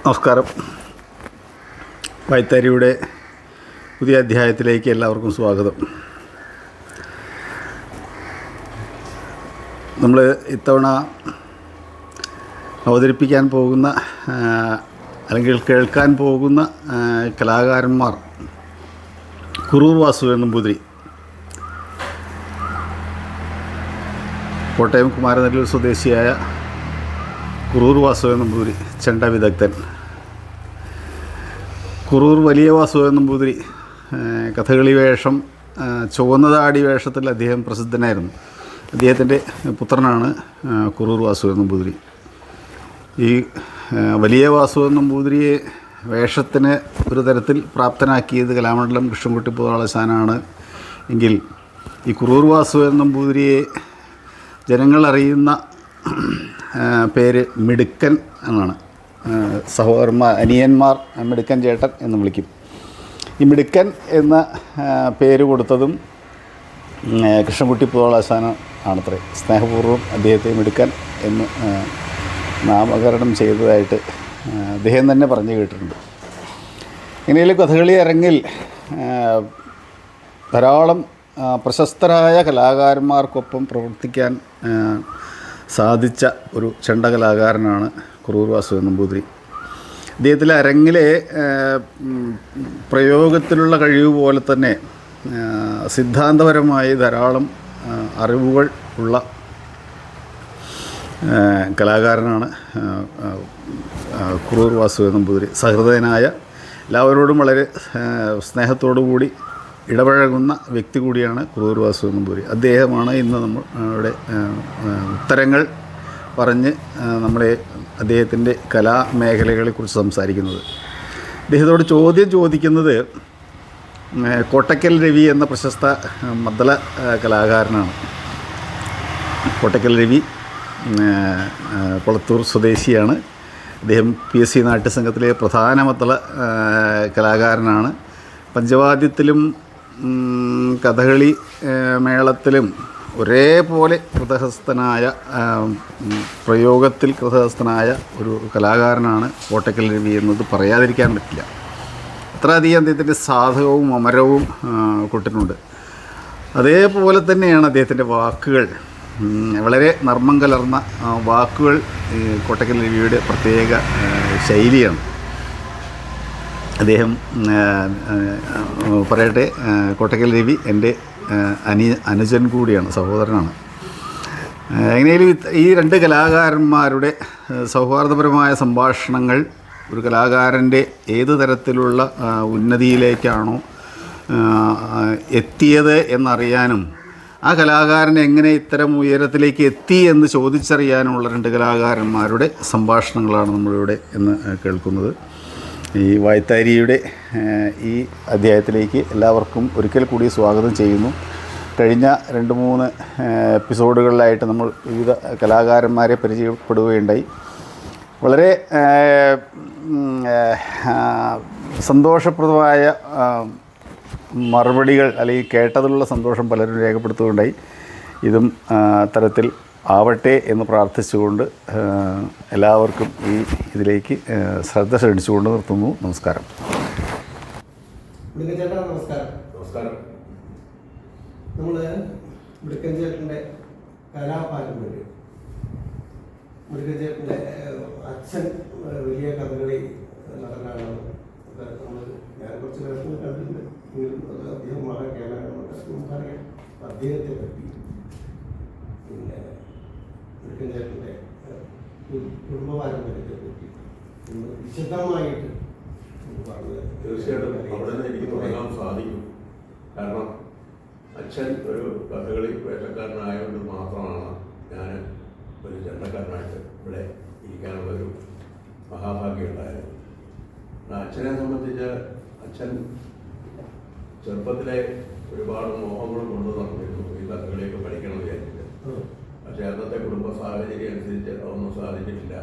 നമസ്കാരം. വൈത്താരിയുടെ പുതിയ അധ്യായത്തിലേക്ക് എല്ലാവർക്കും സ്വാഗതം. നമ്മൾ ഇത്തവണ അവതരിപ്പിക്കാൻ പോകുന്ന അല്ലെങ്കിൽ കേൾക്കാൻ പോകുന്ന കലാകാരന്മാർ കുറൂർ വാസു നമ്പൂതിരി, കോട്ടയം കുമാരനെല്ലൂർ സ്വദേശിയായ കുറൂർ വാസു നമ്പൂതിരി, ചെണ്ട വിദഗ്ധൻ. കുറൂർ വലിയ വാസു നമ്പൂതിരി കഥകളി വേഷം, ചുവന്നതാടി വേഷത്തിൽ അദ്ദേഹം പ്രസിദ്ധനായിരുന്നു. അദ്ദേഹത്തിൻ്റെ പുത്രനാണ് കുറൂർ വാസു നമ്പൂതിരി. ഈ വലിയ വാസു നമ്പൂതിരിയെ വേഷത്തിന് ഒരു തരത്തിൽ പ്രാപ്തനാക്കിയത് കലാമണ്ഡലം കൃഷ്ണൻകുട്ടി പുതാളശാനാണ് എങ്കിൽ ഈ കുറൂർ വാസു നമ്പൂതിരിയെ ജനങ്ങൾ അറിയുന്ന പേര് മിടുക്കൻ എന്നാണ്. സഹോദരന്മാർ, അനിയന്മാർ മിടുക്കൻ ചേട്ടൻ എന്ന് വിളിക്കും. ഈ മിടുക്കൻ എന്ന പേര് കൊടുത്തതും കൃഷ്ണൻകുട്ടി പുതാളശാന ആണത്രേ. സ്നേഹപൂർവ്വം അദ്ദേഹത്തെ മിടുക്കൻ എന്ന് നാമകരണം ചെയ്തതായിട്ട് അദ്ദേഹം തന്നെ പറഞ്ഞു കേട്ടിട്ടുണ്ട്. ഇങ്ങനെയുള്ള കഥകളി അരങ്ങിൽ ധാരാളം പ്രശസ്തരായ കലാകാരന്മാർക്കൊപ്പം പ്രവർത്തിക്കാൻ സാധിച്ച ഒരു ചെണ്ട കലാകാരനാണ് കുറൂർ വാസു നമ്പൂതിരി. അദ്ദേഹത്തിലെ അരങ്ങിലെ പ്രയോഗത്തിലുള്ള കഴിവ് പോലെ തന്നെ സിദ്ധാന്തപരമായി ധാരാളം അറിവുകൾ ഉള്ള കലാകാരനാണ് കുറൂർ വാസു നമ്പൂതിരി. സഹൃദയനായ, എല്ലാവരോടും വളരെ സ്നേഹത്തോടു കൂടി ഇടപഴകുന്ന വ്യക്തി കൂടിയാണ് കുറൂർ വാസു നമ്പൂതിരി. അദ്ദേഹമാണ് ഇന്ന് നമ്മൾ അവിടെ ഉത്തരങ്ങൾ പറഞ്ഞ് നമ്മളെ അദ്ദേഹത്തിൻ്റെ കലാമേഖലകളെക്കുറിച്ച് സംസാരിക്കുന്നത്. അദ്ദേഹത്തോട് ചോദ്യം ചോദിക്കുന്നത് കോട്ടയ്ക്കൽ രവി എന്ന പ്രശസ്ത മദ്ദള കലാകാരനാണ്. കോട്ടയ്ക്കൽ രവി കൊളത്തൂർ സ്വദേശിയാണ്. അദ്ദേഹം PSC നാട്യസംഘത്തിലെ പ്രധാന മദ്ദള കലാകാരനാണ്. പഞ്ചവാദ്യത്തിലും കഥകളി മേളത്തിലും ഒരേപോലെ കൃതഹസ്തനായ, പ്രയോഗത്തിൽ കൃതഹസ്തനായ ഒരു കലാകാരനാണ് കോട്ടയ്ക്കൽ രവി എന്നത് പറയാതിരിക്കാൻ പറ്റില്ല. അത്രയധികം അദ്ദേഹത്തിൻ്റെ സാധകവും അമരവും കൊട്ടിട്ടുണ്ട്. അതേപോലെ തന്നെയാണ് അദ്ദേഹത്തിൻ്റെ വാക്കുകൾ. വളരെ നർമ്മം കലർന്ന വാക്കുകൾ കോട്ടയ്ക്കൽ രവിയുടെ പ്രത്യേക ശൈലിയാണ്. അദ്ദേഹം പറയട്ടെ, കോട്ടയ്ക്കൽ രവി എൻ്റെ അനുജൻ കൂടിയാണ്, സഹോദരനാണ്. എങ്ങനെയും ഈ രണ്ട് കലാകാരന്മാരുടെ സൗഹാർദ്ദപരമായ സംഭാഷണങ്ങൾ ഒരു കലാകാരൻ്റെ ഏത് തരത്തിലുള്ള ഉന്നതിയിലേക്കാണോ എത്തിയത് എന്നറിയാനും ആ കലാകാരൻ എങ്ങനെ ഇത്തരം ഉയരത്തിലേക്ക് എത്തി എന്ന് ചോദിച്ചറിയാനുമുള്ള രണ്ട് കലാകാരന്മാരുടെ സംഭാഷണങ്ങളാണ് നമ്മളിവിടെ ഇന്ന് കേൾക്കുന്നത്. ഈ വായ്ത്താരിയുടെ ഈ അധ്യായത്തിലേക്ക് എല്ലാവർക്കും ഒരിക്കൽ കൂടി സ്വാഗതം ചെയ്യുന്നു. കഴിഞ്ഞ 2-3 എപ്പിസോഡുകളിലായിട്ട് നമ്മൾ വിവിധ കലാകാരന്മാരെ പരിചയപ്പെടുകയുണ്ടായി. വളരെ സന്തോഷപ്രദമായ മറുപടികൾ, അല്ലെങ്കിൽ കേട്ടതിലുള്ള സന്തോഷം പലരും രേഖപ്പെടുത്തുകയുണ്ടായി. ഇതും തരത്തിൽ ആവട്ടെ എന്ന് പ്രാർത്ഥിച്ചുകൊണ്ട് എല്ലാവർക്കും ഈ ഇതിലേക്ക് ശ്രദ്ധ ക്ഷണിച്ചുകൊണ്ട് നിർത്തുന്നു. നമസ്കാരം. നമസ്കാരം. നമ്മൾ മിടുക്കൻ ചേട്ടൻ്റെ കലാപാരമ്പര്യം, മിടുക്കൻ ചേട്ടൻ്റെ അച്ഛൻ വലിയ കഥകളി നടനാണ്. നമ്മൾ ഞാൻ കുറച്ച് വേഷങ്ങൾ കണ്ടിട്ടുണ്ട്. അദ്ദേഹം മഹാകേരള അദ്ദേഹത്തെ പറ്റി, പിന്നെ മിടുക്കൻ ചേട്ടൻ്റെ കുടുംബ പാരമ്പര്യത്തെ പറ്റി വിശദമായിട്ട് പറഞ്ഞു. തീർച്ചയായിട്ടും അവിടെ നിന്ന് എനിക്ക് തുടങ്ങാൻ സാധിക്കും. കാരണം അച്ഛൻ ഒരു കഥകളി വേഷക്കാരനായതുകൊണ്ട് മാത്രമാണ് ഞാൻ ഒരു ചെണ്ടക്കാരനായിട്ട് ഇവിടെ ഇരിക്കാനുള്ളൊരു മഹാഭാഗ്യം ഉണ്ടായത്. അച്ഛനെ സംബന്ധിച്ച് അച്ഛൻ ചെറുപ്പത്തിലെ ഒരുപാട് മോഹങ്ങൾ കൊണ്ട് നടന്നിരുന്നു ഈ കഥകളിയൊക്കെ പഠിക്കണം വിചാരിച്ചിട്ട്. പക്ഷെ പക്ഷേ അന്നത്തെ കുടുംബ സാഹചര്യം അനുസരിച്ച് അതൊന്നും സാധിച്ചിട്ടില്ല.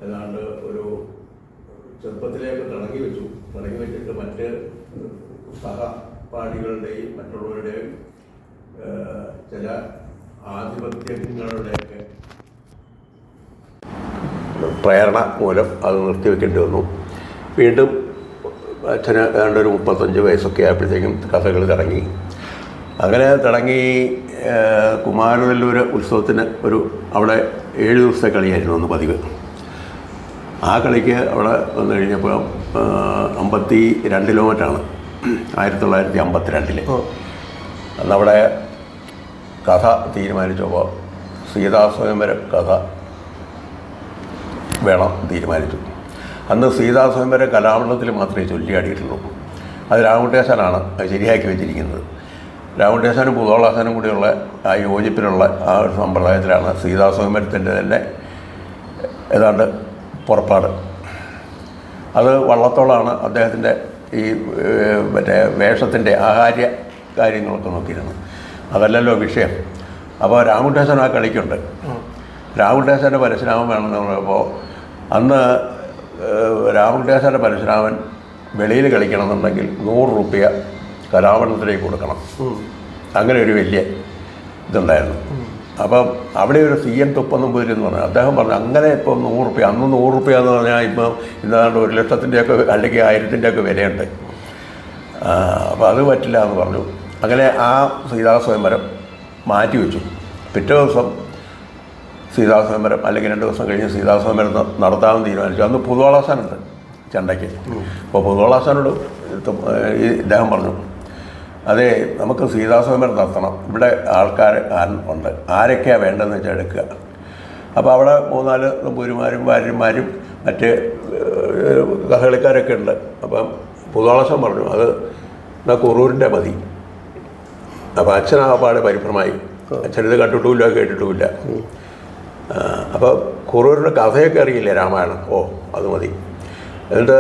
ഏതാണ്ട് ഒരു ചെറുപ്പത്തിലേക്ക് തുടങ്ങി വെച്ചിട്ട് മറ്റ് സഹപാഠികളുടെയും മറ്റുള്ളവരുടെയും ചില ആധിപത്യങ്ങളുടെയൊക്കെ പ്രേരണ മൂലം അത് നിർത്തിവെക്കേണ്ടി വന്നു. വീണ്ടും അച്ഛന് ഏതാണ്ട് ഒരു 35 വയസ്സൊക്കെ ആയപ്പോഴത്തേക്കും കഥകൾ തുടങ്ങി. അങ്ങനെ തുടങ്ങി കുമാരനെല്ലൂർ ഉത്സവത്തിന് അവിടെ 7 ദിവസത്തെ കളിയായിരുന്നു അന്ന് പതിവ്. ആ കളിക്ക് അവിടെ വന്നു കഴിഞ്ഞപ്പോൾ 52 മറ്റാണ് 1952 അന്നവിടെ കഥ തീരുമാനിച്ചപ്പോൾ സീതാസ്വയംവരം കഥ വേണം തീരുമാനിച്ചു. അന്ന് സീതാസ്വയംവരം കലാമണ്ഡലത്തിൽ മാത്രമേ ചൊല്ലിയാടിയിട്ടുള്ളൂ. അത് രാമകുട്ടിയാശാനാണ് അത് ശരിയാക്കി വെച്ചിരിക്കുന്നത്. രാമകുട്ടിയാശാനും പുതോളാശാനും കൂടിയുള്ള ആ യോജിപ്പിലുള്ള ആ ഒരു സമ്പ്രദായത്തിലാണ് സീതാസ്വയംവരത്തിൻ്റെ തന്നെ ഏതാണ്ട് പുറപ്പാട്. അത് വള്ളത്തോളാണ് അദ്ദേഹത്തിൻ്റെ ഈ മറ്റേ വേഷത്തിൻ്റെ ആഹാര്യ കാര്യങ്ങളൊക്കെ നോക്കിയിരുന്നത്. അതല്ലല്ലോ വിഷയം. അപ്പോൾ രാമകുട്ടിയാശാൻ ആ കളിക്കുണ്ട്. രാമകുട്ടിയാശാൻ്റെ പരശുരാമൻ വേണമെന്ന് പറയുമ്പോൾ അന്ന് രാമകുട്ടിയാശാൻ്റെ പരശുരാമൻ വെളിയിൽ കളിക്കണമെന്നുണ്ടെങ്കിൽ 100 രൂപ കലാമണ്ഡലത്തിലേക്ക് കൊടുക്കണം. അങ്ങനെ ഒരു വലിയ ഇതുണ്ടായിരുന്നു. അപ്പം അവിടെ ഒരു CN തുപ്പനമ്പൂതിരി എന്ന് പറഞ്ഞു. അദ്ദേഹം പറഞ്ഞു അങ്ങനെ ഇപ്പം 100 രൂപ, അന്ന് 100 രൂപ എന്ന് പറഞ്ഞാൽ ഇപ്പം ഇന്നാണ്ട് 1,00,000-ൻ്റെയൊക്കെ അല്ലെങ്കിൽ 1000-ൻ്റെയൊക്കെ വിലയുണ്ട്. അപ്പോൾ അത് പറ്റില്ല എന്ന് പറഞ്ഞു. അങ്ങനെ ആ സീതാസ്വയംവരം മാറ്റി വെച്ചു. പിറ്റേ ദിവസം സീതാസ്വയംവരം അല്ലെങ്കിൽ 2 ദിവസം കഴിഞ്ഞ് സീതാസ്വയംവരം നടത്താമെന്ന് തീരുമാനിച്ചു. അന്ന് പുതുവളാശാനുണ്ട് ചെണ്ടയ്ക്ക്. അപ്പോൾ പുതുവളാശാനോട് ഇദ്ദേഹം പറഞ്ഞു, അതെ നമുക്ക് സീതാസ്വയംവരം നടത്തണം, ഇവിടെ ആൾക്കാർ ഉണ്ട്, ആരൊക്കെയാണ് വേണ്ടതെന്ന് വെച്ചാൽ എടുക്കുക. അപ്പോൾ അവിടെ 3-4 നമ്പൂതിരിമാരും ഭാര്യന്മാരും മറ്റ് കഥകളിക്കാരൊക്കെ ഉണ്ട്. അപ്പം പുതുവളാശാൻ പറഞ്ഞു അത് എന്നാൽ കുറൂരിൻ്റെ മതി. അപ്പോൾ അച്ഛനാകപ്പാട് പരിഭ്രമായി. അച്ഛനിത് കണ്ടിട്ടുമില്ല കേട്ടിട്ടുമില്ല. അപ്പോൾ കുറൂരിൻ്റെ കഥയൊക്കെ അറിയില്ല, രാമായണം. അത് മതി. എന്നിട്ട്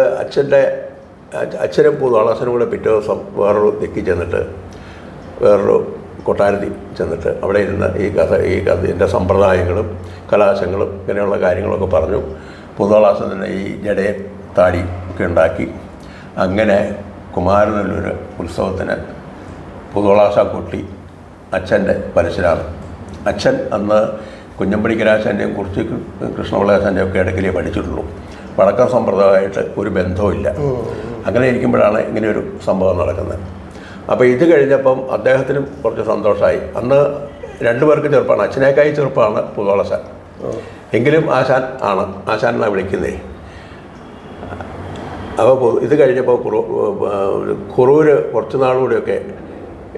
അച്ഛനും പുതുവളാശനും കൂടെ പിറ്റേ ദിവസം വേറൊരു ദിക്കി ചെന്നിട്ട് വേറൊരു കൊട്ടാരത്തിൽ ചെന്നിട്ട് അവിടെ ഇരുന്ന് ഈ കഥയുടെ സമ്പ്രദായങ്ങളും കലാശങ്ങളും ഇങ്ങനെയുള്ള കാര്യങ്ങളൊക്കെ പറഞ്ഞു. പുതുവളാശൻ തന്നെ ഈ ജടയും താടി ഒക്കെ ഉണ്ടാക്കി. അങ്ങനെ കുമാരനെല്ലൂർ ഉത്സവത്തിന് പുതുവളാശാൻ കുട്ടി അച്ഛൻ്റെ പരശുരാമൻ. അച്ഛൻ അന്ന് കുഞ്ഞമ്പടിക്കരാശാൻ്റെയും കുറച്ച് കൃഷ്ണപിള്ളാശാൻ്റെയും ഒക്കെ ഇടയ്ക്കലേ പഠിച്ചിട്ടുള്ളൂ. വടക്കൻ സമ്പ്രദായമായിട്ട് ഒരു ബന്ധവുമില്ല. അങ്ങനെ ഇരിക്കുമ്പോഴാണ് ഇങ്ങനെയൊരു സംഭവം നടക്കുന്നത്. അപ്പോൾ ഇത് കഴിഞ്ഞപ്പം അദ്ദേഹത്തിനും കുറച്ച് സന്തോഷമായി. അന്ന് 2 പേർക്ക് ചെറുപ്പമാണ്, അച്ഛനേക്കായി ചെറുപ്പമാണ് പുതുവളാശാൻ. എങ്കിലും ആശാൻ എന്നാണ് വിളിക്കുന്നേ. അപ്പോൾ ഇത് കഴിഞ്ഞപ്പോൾ കുറൂര് കുറച്ച് നാളുകൂടിയൊക്കെ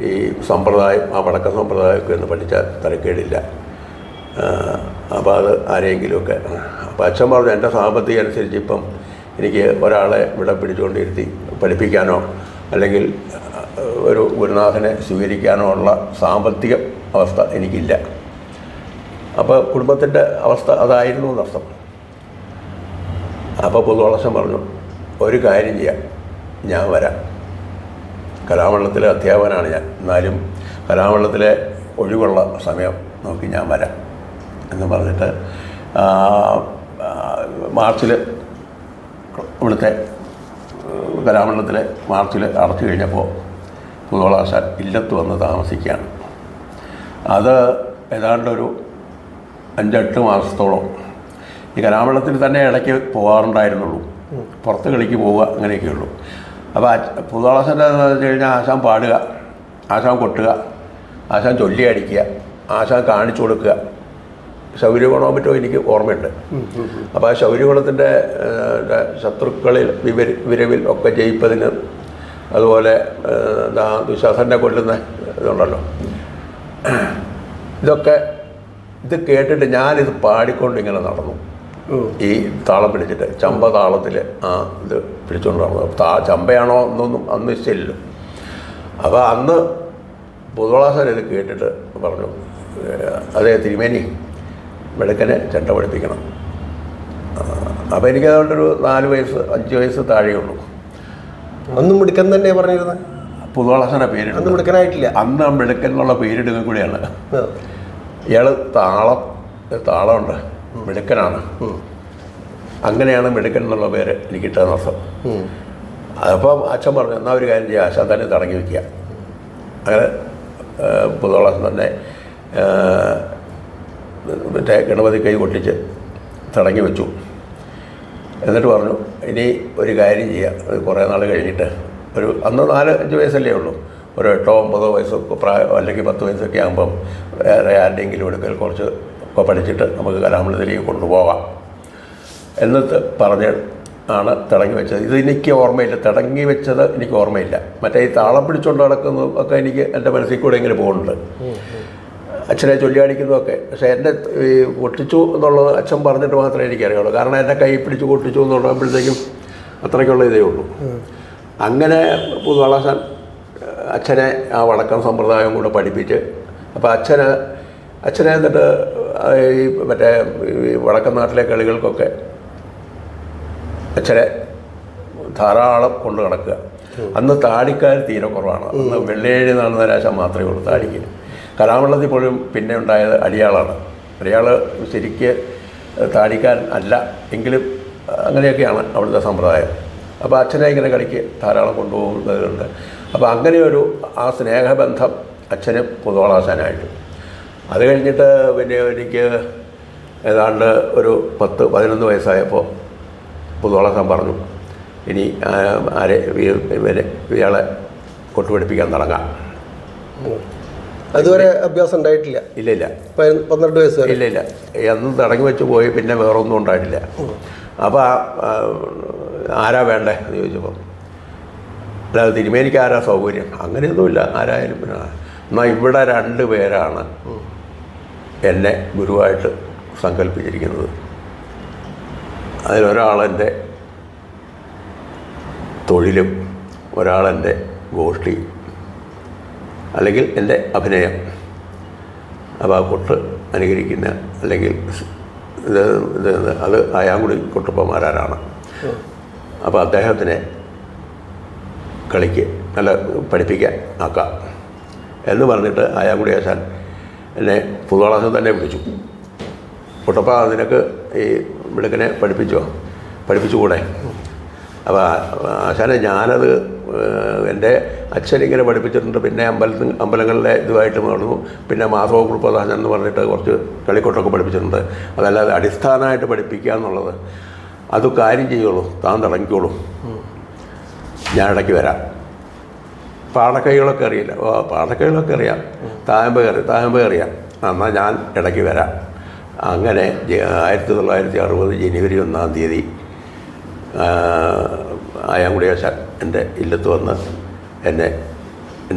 ഈ സമ്പ്രദായം ആ വടക്കൻ സമ്പ്രദായമൊക്കെ ഒന്ന് പഠിച്ചാൽ തരക്കേടില്ല. അപ്പോൾ അത് ആരെങ്കിലുമൊക്കെ. അപ്പോൾ അച്ഛൻ പറഞ്ഞു എൻ്റെ സാമ്പത്തികം അനുസരിച്ച് ഇപ്പം എനിക്ക് ഒരാളെ ഇവിടെ പിടിച്ചുകൊണ്ടിരുത്തി പഠിപ്പിക്കാനോ അല്ലെങ്കിൽ ഒരു ഗുരുനാഥനെ സ്വീകരിക്കാനോ ഉള്ള സാമ്പത്തിക അവസ്ഥ എനിക്കില്ല. അപ്പോൾ കുടുംബത്തിൻ്റെ അവസ്ഥ അതായിരുന്നു എന്നർത്ഥം. അപ്പോൾ പുതുവളാശൻ പറഞ്ഞു ഒരു കാര്യം ചെയ്യാം, ഞാൻ വരാം. കലാമണ്ഡലത്തിലെ അധ്യാപകനാണ് ഞാൻ, എന്നാലും കലാമണ്ഡലത്തിലെ ഒഴിവുള്ള സമയം നോക്കി ഞാൻ വരാം എന്ന് പറഞ്ഞിട്ട് മാർച്ചിൽ ഇവിടുത്തെ കലാമണ്ഡലത്തിലെ മാർച്ചിൽ അടച്ചു കഴിഞ്ഞപ്പോൾ പുതുവളാശാൻ ഇല്ലത്ത് വന്ന് താമസിക്കുകയാണ്. അത് ഏതാണ്ടൊരു 5-8 മാസത്തോളം ഈ കലാമണ്ഡലത്തിൽ തന്നെ ഇടയ്ക്ക് പോകാറുണ്ടായിരുന്നുള്ളൂ. പുറത്ത് കളിക്ക് പോവുക അങ്ങനെയൊക്കെയുള്ളൂ. അപ്പോൾ പുതുവളാശാൻ്റെ എന്ന് വെച്ച് കഴിഞ്ഞാൽ ആശാൻ പാടുക, ആശാൻ കൊട്ടുക, ആശാൻ ചൊല്ലി അടിക്കുക, ആശാൻ കാണിച്ചു കൊടുക്കുക. ശൗര്യഗുണവും മറ്റോ എനിക്ക് ഓർമ്മയുണ്ട്. അപ്പോൾ ആ ശൗര്യഗുണത്തിൻ്റെ ശത്രുക്കളിൽ വിരവിൽ ഒക്കെ ജയിപ്പതിന്, അതുപോലെ ദുശാസനെ കൊല്ലുന്ന ഇതുണ്ടല്ലോ, ഇത് കേട്ടിട്ട് ഞാനിത് പാടിക്കൊണ്ട് ഇങ്ങനെ നടന്നു. ഈ താളം പിടിച്ചിട്ട് ചമ്പ താളത്തിൽ ഇത് പിടിച്ചുകൊണ്ട് നടന്നു. ചമ്പയാണോ എന്നൊന്നും അന്ന് നിശ്ചയില്ലല്ലോ. അപ്പോൾ അന്ന് പുതുവളാശാൻ ഇത് കേട്ടിട്ട് പറഞ്ഞു, അതേ തിരുമേനി വെളുക്കനെ ചെണ്ട പഠിപ്പിക്കണം. അപ്പോൾ എനിക്ക് അതുകൊണ്ടൊരു 4 വയസ്സ് 5 വയസ്സ് താഴെയുള്ളൂ. ഒന്നും മിടുക്കൻ തന്നെയാണ് പറഞ്ഞിരുന്നത്. പുതുവളാശാൻ്റെ പേരിടുന്നത് മിടുക്കനായിട്ടില്ല. അന്ന് മിടുക്കൻ എന്നുള്ള പേരിടുക കൂടിയാണ്. ഇയാൾ താളമുണ്ട്, മിടുക്കനാണ്. അങ്ങനെയാണ് മിടുക്കൻ എന്നുള്ള പേര് എനിക്ക് കിട്ടുന്ന അർത്ഥം. അതപ്പം അച്ഛൻ പറഞ്ഞു, എന്നാൽ ഒരു കാര്യം ചെയ്യുക, ആശാൻ തന്നെ തടങ്ങി വയ്ക്കുക. അങ്ങനെ പുതുവളാസം തന്നെ മറ്റേ ഗണപതി കൈ കൊട്ടിച്ച് തടങ്ങി വെച്ചു. എന്നിട്ട് പറഞ്ഞു, ഇനി ഒരു കാര്യം ചെയ്യുക, കുറേ നാൾ കഴിഞ്ഞിട്ട് അന്ന് 4-5 വയസ്സല്ലേ ഉള്ളൂ, ഒരു 8-9 വയസ്സൊക്കെ പ്രായം അല്ലെങ്കിൽ 10 വയസ്സൊക്കെ ആകുമ്പം വേറെ ആരുടെയെങ്കിലും എടുക്കൽ കുറച്ച് ഒക്കെ പഠിച്ചിട്ട് നമുക്ക് കലാമണ്ഡലത്തിലേക്ക് കൊണ്ടുപോകാം എന്നിട്ട് പറഞ്ഞ് ആണ് തടങ്ങി വെച്ചത്. ഇത് എനിക്ക് ഓർമ്മയില്ല, തടങ്ങി വെച്ചത് എനിക്ക് ഓർമ്മയില്ല. മറ്റേ ഈ താളം പിടിച്ചുകൊണ്ട് നടക്കുന്നതും ഒക്കെ എനിക്ക് എൻ്റെ മനസ്സിൽ കൂടെ ഇങ്ങനെ പോകുന്നുണ്ട്, അച്ഛനെ ചൊല്ലിയാടിക്കുന്നതൊക്കെ. പക്ഷേ എന്നെ ഈ കൊട്ടിച്ചു എന്നുള്ളത് അച്ഛൻ പറഞ്ഞിട്ട് മാത്രമേ എനിക്കറിയുള്ളൂ. കാരണം എന്നെ കൈ പിടിച്ച് കൊട്ടിച്ചു എന്ന് പറയുമ്പോഴത്തേക്കും അത്രയ്ക്കുള്ള ഇതേ ഉള്ളൂ. അങ്ങനെ പുതുവളാശാൻ അച്ഛനെ ആ വടക്കൻ സമ്പ്രദായം കൂടെ പഠിപ്പിച്ച്, അപ്പോൾ അച്ഛനെ എന്നിട്ട് ഈ മറ്റേ ഈ വടക്കൻ നാട്ടിലെ കളികൾക്കൊക്കെ അച്ഛനെ ധാരാളം കൊണ്ട് നടക്കുക. അന്ന് താടിക്കാർ തീരെ കുറവാണ്. അന്ന് വെള്ളേഴി നാണ് നിരാശ മാത്രമേ ഉള്ളൂ താടിക്ക്. കലാമണ്ഡലത്തിൽ പോലും പിന്നെ ഉണ്ടായത് അടിയാളാണ്. അടിയാൾ ശരിക്ക് താടിക്കാരൻ അല്ല എങ്കിലും അങ്ങനെയൊക്കെയാണ് അവിടുത്തെ സമ്പ്രദായം. അപ്പോൾ അച്ഛനെ ഇങ്ങനെ കളിക്ക് ധാരാളം കൊണ്ടുപോകുന്നതുണ്ട്. അപ്പോൾ അങ്ങനെയൊരു ആ സ്നേഹബന്ധം അച്ഛന് പുതുവളാശാനായിട്ട്. അത് കഴിഞ്ഞിട്ട് പിന്നെ എനിക്ക് ഏതാണ്ട് ഒരു 10-11 വയസ്സായപ്പോൾ പുതുവളാശാൻ പറഞ്ഞു, ഇനി ഇയാളെ കൊട്ടുപഠിപ്പിക്കാൻ തുടങ്ങാം. അതുവരെ അഭ്യാസം ഉണ്ടായിട്ടില്ല? ഇല്ലില്ല. 12 വയസ്സ്? ഇല്ലില്ല. അന്ന് തടങ്ങി വെച്ച് പോയി, പിന്നെ വേറൊന്നും ഉണ്ടായിട്ടില്ല. അപ്പോൾ ആരാ വേണ്ടേ എന്ന് ചോദിച്ചപ്പോൾ, അല്ലാതെ തിരുമേനിക്ക് ആരാ സൗകര്യം, അങ്ങനെയൊന്നുമില്ല, ആരായാലും പിന്നെ. എന്നാൽ ഇവിടെ 2 പേരാണ് എന്നെ ഗുരുവായിട്ട് സങ്കല്പിച്ചിരിക്കുന്നത്. അതിലൊരാളെൻ്റെ തൊഴിലും ഒരാളെൻ്റെ ഗോഷ്ഠി അല്ലെങ്കിൽ എൻ്റെ അഭിനയം. അപ്പോൾ ആ കൊട്ട് അനുകരിക്കുന്ന അല്ലെങ്കിൽ അത് ആയാങ്കുടി കൊട്ടുപ്പന്മാരാണ്. അപ്പോൾ അദ്ദേഹത്തിനെ കളിക്ക് നല്ല പഠിപ്പിക്കാൻ ആക്കാം എന്ന് പറഞ്ഞിട്ട് ആയാങ്കുടി ആശാൻ എന്നെ പുതുവളാശം തന്നെ വിളിച്ചു. കൊട്ടപ്പ നിനക്ക് ഈ മിടുക്കനെ പഠിപ്പിച്ചുകൂടെ? അപ്പോൾ ആശാനെ ഞാനത് എൻ്റെ അച്ഛനിങ്ങനെ പഠിപ്പിച്ചിട്ടുണ്ട്, പിന്നെ അമ്പലങ്ങളിലെ ഇതുമായിട്ട് നടന്നു, പിന്നെ മാധവ കുറുപ്പദാസൻ എന്ന് പറഞ്ഞിട്ട് കുറച്ച് കളിക്കൊട്ടൊക്കെ പഠിപ്പിച്ചിട്ടുണ്ട്. അതല്ലാതെ അടിസ്ഥാനമായിട്ട് പഠിപ്പിക്കുക എന്നുള്ളത് അത് കാര്യം ചെയ്യുള്ളൂ, താൻ തുടങ്ങിക്കോളൂ, ഞാൻ ഇടയ്ക്ക് വരാം. പാടക്കൈകളൊക്കെ അറിയില്ല, പാടക്കൈകളൊക്കെ അറിയാം, തായമ്പ അറിയാം, എന്നാൽ ഞാൻ ഇടയ്ക്ക് വരാം. അങ്ങനെ 1960 ജനുവരി 1-ാം തീയതി ആയാങ്കുടി ആശാൻ എൻ്റെ ഇല്ലത്ത് വന്ന് എൻ്റെ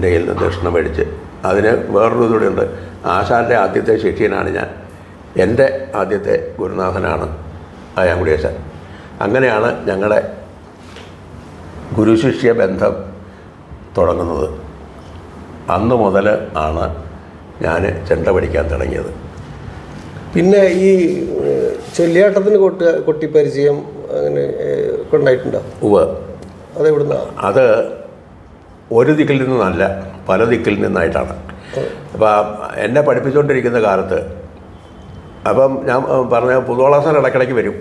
കയ്യിൽ നിന്ന് ദക്ഷിണ മേടിച്ച്, അതിന് വേറൊരു ഇതുകൂടെയുണ്ട്, ആശാൻ്റെ ആദ്യത്തെ ശിഷ്യനാണ് ഞാൻ, എൻ്റെ ആദ്യത്തെ ഗുരുനാഥനാണ് ആയാങ്കുടി ആശാൻ. അങ്ങനെയാണ് ഞങ്ങളുടെ ഗുരുശിഷ്യ ബന്ധം തുടങ്ങുന്നത്. അന്ന് മുതൽ ആണ് ഞാൻ ചെണ്ട പഠിക്കാൻ തുടങ്ങിയത്. പിന്നെ ഈ ചൊല്ലിയാട്ടത്തിന് കൊട്ടിപ്പരിചയം അങ്ങനെ ഉണ്ടായിട്ടുണ്ടോ? ഉവ്വ്. അതെവിടുന്നാ? അത് ഒരു ദിക്കിൽ നിന്നല്ല, പല ദിക്കിൽ നിന്നായിട്ടാണ്. അപ്പോൾ എന്നെ പഠിപ്പിച്ചുകൊണ്ടിരിക്കുന്ന കാലത്ത് അപ്പം ഞാൻ പറഞ്ഞ പുതുവളാശാൻ ഇടയ്ക്കിടയ്ക്ക് വരും.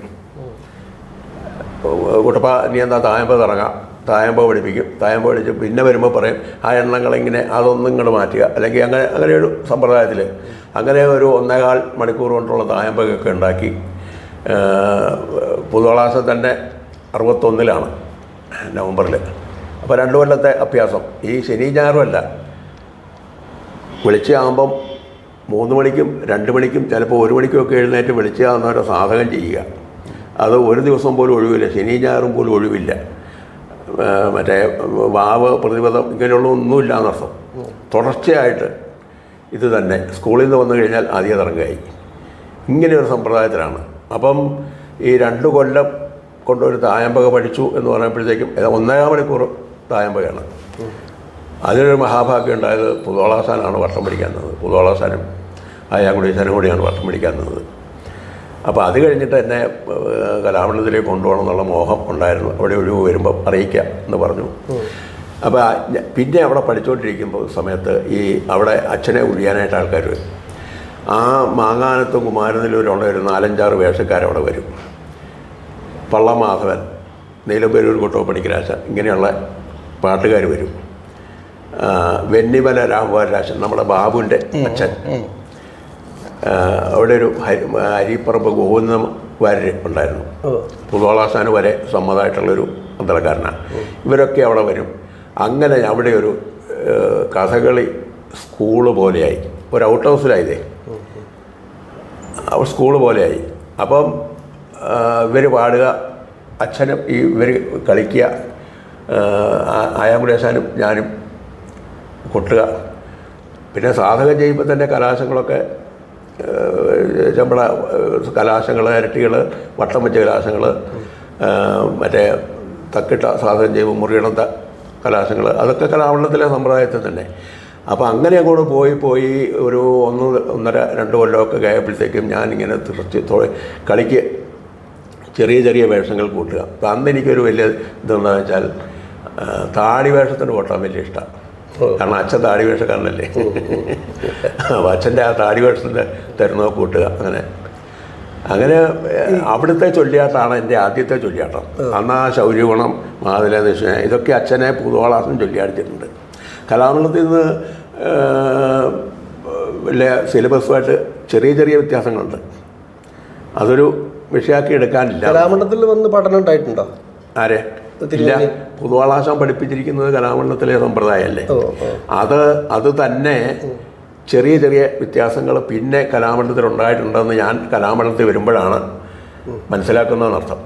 കുട്ടപ്പ നീ എന്താ തായമ്പ തുടങ്ങാം, തായമ്പ പഠിപ്പിക്കും, തായമ്പ പഠിച്ച് പിന്നെ വരുമ്പോൾ പറയും ആ എണ്ണങ്ങളിങ്ങനെ അതൊന്നും ഇങ്ങോട്ട് മാറ്റുക, അല്ലെങ്കിൽ അങ്ങനെയൊരു സമ്പ്രദായത്തിൽ അങ്ങനെ ഒരു 1.25 മണിക്കൂർ കൊണ്ടുള്ള തായമ്പൊക്കെ ഉണ്ടാക്കി. പുതുവളാശം തന്നെ 61-ലാണ് നവംബറിൽ. അപ്പോൾ 2 കൊല്ലത്തെ അഭ്യാസം. ഈ ശനി ഞായറും അല്ല, വെളിച്ചയാകുമ്പം 3 മണിക്കും 2 മണിക്കും ചിലപ്പോൾ 1 മണിക്കുമൊക്കെ എഴുന്നേറ്റ് വെളിച്ചയാകുന്നവരെ സാധകം ചെയ്യുക. അത് ഒരു ദിവസം പോലും ഒഴിവില്ല, ശനി ഞായറും പോലും ഒഴിവില്ല. മറ്റേ വാവ് പ്രതിപദം ഇങ്ങനെയുള്ള ഒന്നുമില്ല എന്നർത്ഥം. തുടർച്ചയായിട്ട് ഇത് തന്നെ. സ്കൂളിൽ നിന്ന് വന്നു കഴിഞ്ഞാൽ ആദ്യ തരംഗമായി. ഇങ്ങനെയൊരു സമ്പ്രദായത്തിലാണ്. അപ്പം ഈ 2 കൊല്ലം കൊണ്ടൊരു തായമ്പക പഠിച്ചു എന്ന് പറയുമ്പോഴത്തേക്കും 1.25 മണിക്കൂർ തായമ്പകയാണ്. അതിനൊരു മഹാഭാഗ്യം ഉണ്ടായത് പുതുവളാശാനാണ് വട്ടം പഠിക്കാൻ തന്നത്. പുതുവളാശാനും ആയാങ്കുടി ആശാനും കൂടിയാണ് വട്ടം പഠിക്കാൻ തന്നത്. അപ്പോൾ അത് കഴിഞ്ഞിട്ട് എന്നെ കലാമണ്ഡലത്തിലേക്ക് കൊണ്ടുപോകണം എന്നുള്ള മോഹം ഉണ്ടായിരുന്നു. അവിടെ ഒഴിവ് വരുമ്പം അറിയിക്കാം എന്ന് പറഞ്ഞു. അപ്പോൾ പിന്നെ അവിടെ പഠിച്ചുകൊണ്ടിരിക്കുമ്പോൾ സമയത്ത് ഈ അവിടെ അച്ഛനെ ഒഴിയാനായിട്ട് ആൾക്കാർ വരും. ആ മാങ്ങാനത്തും കുമാരനെല്ലൂരുള്ള ഒരു 4-5 വേഷക്കാരവിടെ വരും. പള്ളമാധവൻ, നീലമ്പേരൂർ കൊട്ടോപ്പണിക്കരാശൻ, ഇങ്ങനെയുള്ള പാട്ടുകാർ വരും. വെന്നിമല രാമവാരാശൻ, നമ്മുടെ ബാബുവിൻ്റെ അച്ഛൻ. അവിടെ ഒരു അരിപ്പറമ്പ് ഗോവിന്ദം വാര്യർ ഉണ്ടായിരുന്നു. പുതുവളാശാന് വരെ സമ്മതമായിട്ടുള്ളൊരു പന്തളക്കാരനാണ്. ഇവരൊക്കെ അവിടെ വരും. അങ്ങനെ അവിടെ ഒരു കഥകളി സ്കൂള് പോലെയായി, ഒരു ഔട്ട് ഹൗസിലായതേ, സ്കൂള് പോലെയായി. അപ്പം ഇവർ പാടുക, അച്ഛനും ഇവർ കളിക്കുക, ആയാമുടേശാനും ഞാനും കൊട്ടുക. പിന്നെ സാധകം ചെയ്യുമ്പോൾ തന്നെ കലാശങ്ങളൊക്കെ കലാശങ്ങൾ, ഇരട്ടികൾ, വട്ടം വെച്ച കലാശങ്ങൾ, മറ്റേ തക്കിട്ട സാധകം ചെയ്യുമ്പോൾ മുറിയിടത്ത കലാശങ്ങൾ, അതൊക്കെ കലാമണ്ഡലത്തിലെ സമ്പ്രദായത്തിൽ തന്നെ. അപ്പോൾ അങ്ങനെ അങ്ങോട്ട് പോയി ഒരു 1-1.5-2 കൊല്ലമൊക്കെ കഴിയുമ്പോഴത്തേക്കും ഞാനിങ്ങനെ കളിക്ക് ചെറിയ വേഷങ്ങൾ കൂട്ടുക. അപ്പം അന്ന് എനിക്കൊരു വലിയ ഇതെന്താണെന്ന് വെച്ചാൽ താടി വേഷത്തിന് കൊട്ടാൻ വലിയ ഇഷ്ടമാണ്. കാരണം അച്ഛൻ താടി വേഷക്കാരനല്ലേ. അപ്പോൾ അച്ഛൻ്റെ ആ താടി വേഷത്തിൻ്റെ തരുന്നോ കൂട്ടുക. അങ്ങനെ അവിടുത്തെ ചൊല്ലിയാട്ടാണ് എൻ്റെ ആദ്യത്തെ ചൊല്ലിയാട്ടം. അന്ന് ആ ശൗര്യഗുണം, മാതില നിശ്ചയ, ഇതൊക്കെ അച്ഛനെ പുതുവളാസം ചൊല്ലിയാടിച്ചിട്ടുണ്ട്. കലാമണ്ഡലത്തിൽ നിന്ന് വലിയ സിലബസുമായിട്ട് ചെറിയ വ്യത്യാസങ്ങളുണ്ട്. അതൊരു വിഷയമാക്കി എടുക്കാനില്ല. കലാമണ്ഡലത്തിൽ വന്ന് പഠനം ഉണ്ടായിട്ടുണ്ടോ? ആരെ? ഇല്ല. പുതുവളാശം പഠിപ്പിച്ചിരിക്കുന്നത് കലാമണ്ഡലത്തിലെ സമ്പ്രദായമല്ലേ. അത് തന്നെ ചെറിയ വ്യത്യാസങ്ങൾ പിന്നെ കലാമണ്ഡലത്തിൽ ഉണ്ടായിട്ടുണ്ടെന്ന് ഞാൻ കലാമണ്ഡലത്തിൽ വരുമ്പോഴാണ് മനസ്സിലാക്കുന്നതെന്നർത്ഥം.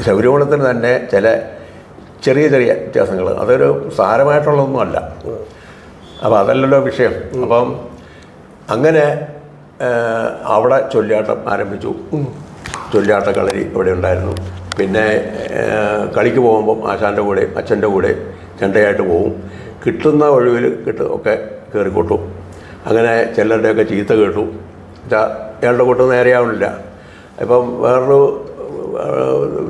ശൗര്യഗുണത്തിന് തന്നെ ചില ചെറിയ വ്യത്യാസങ്ങൾ, അതൊരു സാരമായിട്ടുള്ളതൊന്നുമല്ല. അപ്പോൾ അതല്ലല്ലോ വിഷയം. അപ്പം അങ്ങനെ അവിടെ ചൊല്ലിയാട്ടം ആരംഭിച്ചു. ചൊല്ലിയാട്ട കളരി ഇവിടെ ഉണ്ടായിരുന്നു. പിന്നെ കളിക്ക് പോകുമ്പം ആശാൻ്റെ കൂടെ അച്ഛൻ്റെ കൂടെ ചെണ്ടയായിട്ട് പോകും. കിട്ടുന്ന ഒഴിവിൽ ഒക്കെ കയറിക്കൊട്ടും. അങ്ങനെ ചിലരുടെയൊക്കെ ചീത്ത കേട്ടു. അയാളുടെ കൊട്ട് നേരെയാവണില്ല. ഇപ്പം വേറൊരു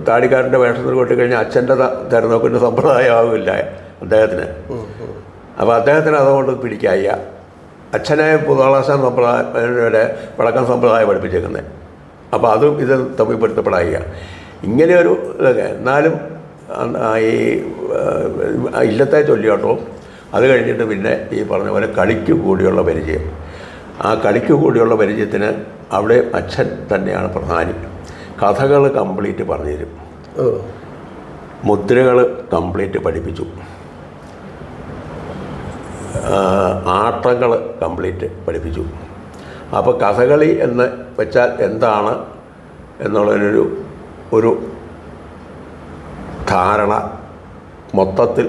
താടിക്കാരൻ്റെ വേഷത്തിൽ കൊട്ടിക്കഴിഞ്ഞാൽ അച്ഛൻ്റെ തെരഞ്ഞെടുപ്പിൻ്റെ സമ്പ്രദായമാവില്ല അദ്ദേഹത്തിന്. അപ്പോൾ അദ്ദേഹത്തിന് അതുകൊണ്ട് പിടിക്കായ്യ. അച്ഛനെ പുതുവളാശം സമ്പ്രദായം വടക്കൻ സമ്പ്രദായം പഠിപ്പിച്ചേക്കുന്നത്. അപ്പോൾ അതും ഇത് തമ്മിൽ പൊരുത്തപ്പെടായ്യ. ഇങ്ങനെയൊരു ഇതൊക്കെ. എന്നാലും ഈ ഇല്ലത്തെ ചൊല്ലിയാട്ടവും അത് കഴിഞ്ഞിട്ട് പിന്നെ ഈ പറഞ്ഞ പോലെ കളിക്ക് കൂടിയുള്ള പരിചയം. ആ കളിക്ക് കൂടിയുള്ള പരിചയത്തിന് അവിടെ അച്ഛൻ തന്നെയാണ് പ്രധാനി. കഥകൾ കംപ്ലീറ്റ് പറഞ്ഞു തരും. മുദ്രകൾ കംപ്ലീറ്റ് പഠിപ്പിച്ചു. ആട്ടങ്ങൾ കംപ്ലീറ്റ് പഠിപ്പിച്ചു. അപ്പോൾ കഥകളി എന്ന് വെച്ചാൽ എന്താണ് എന്നുള്ളൊരു ധാരണ മൊത്തത്തിൽ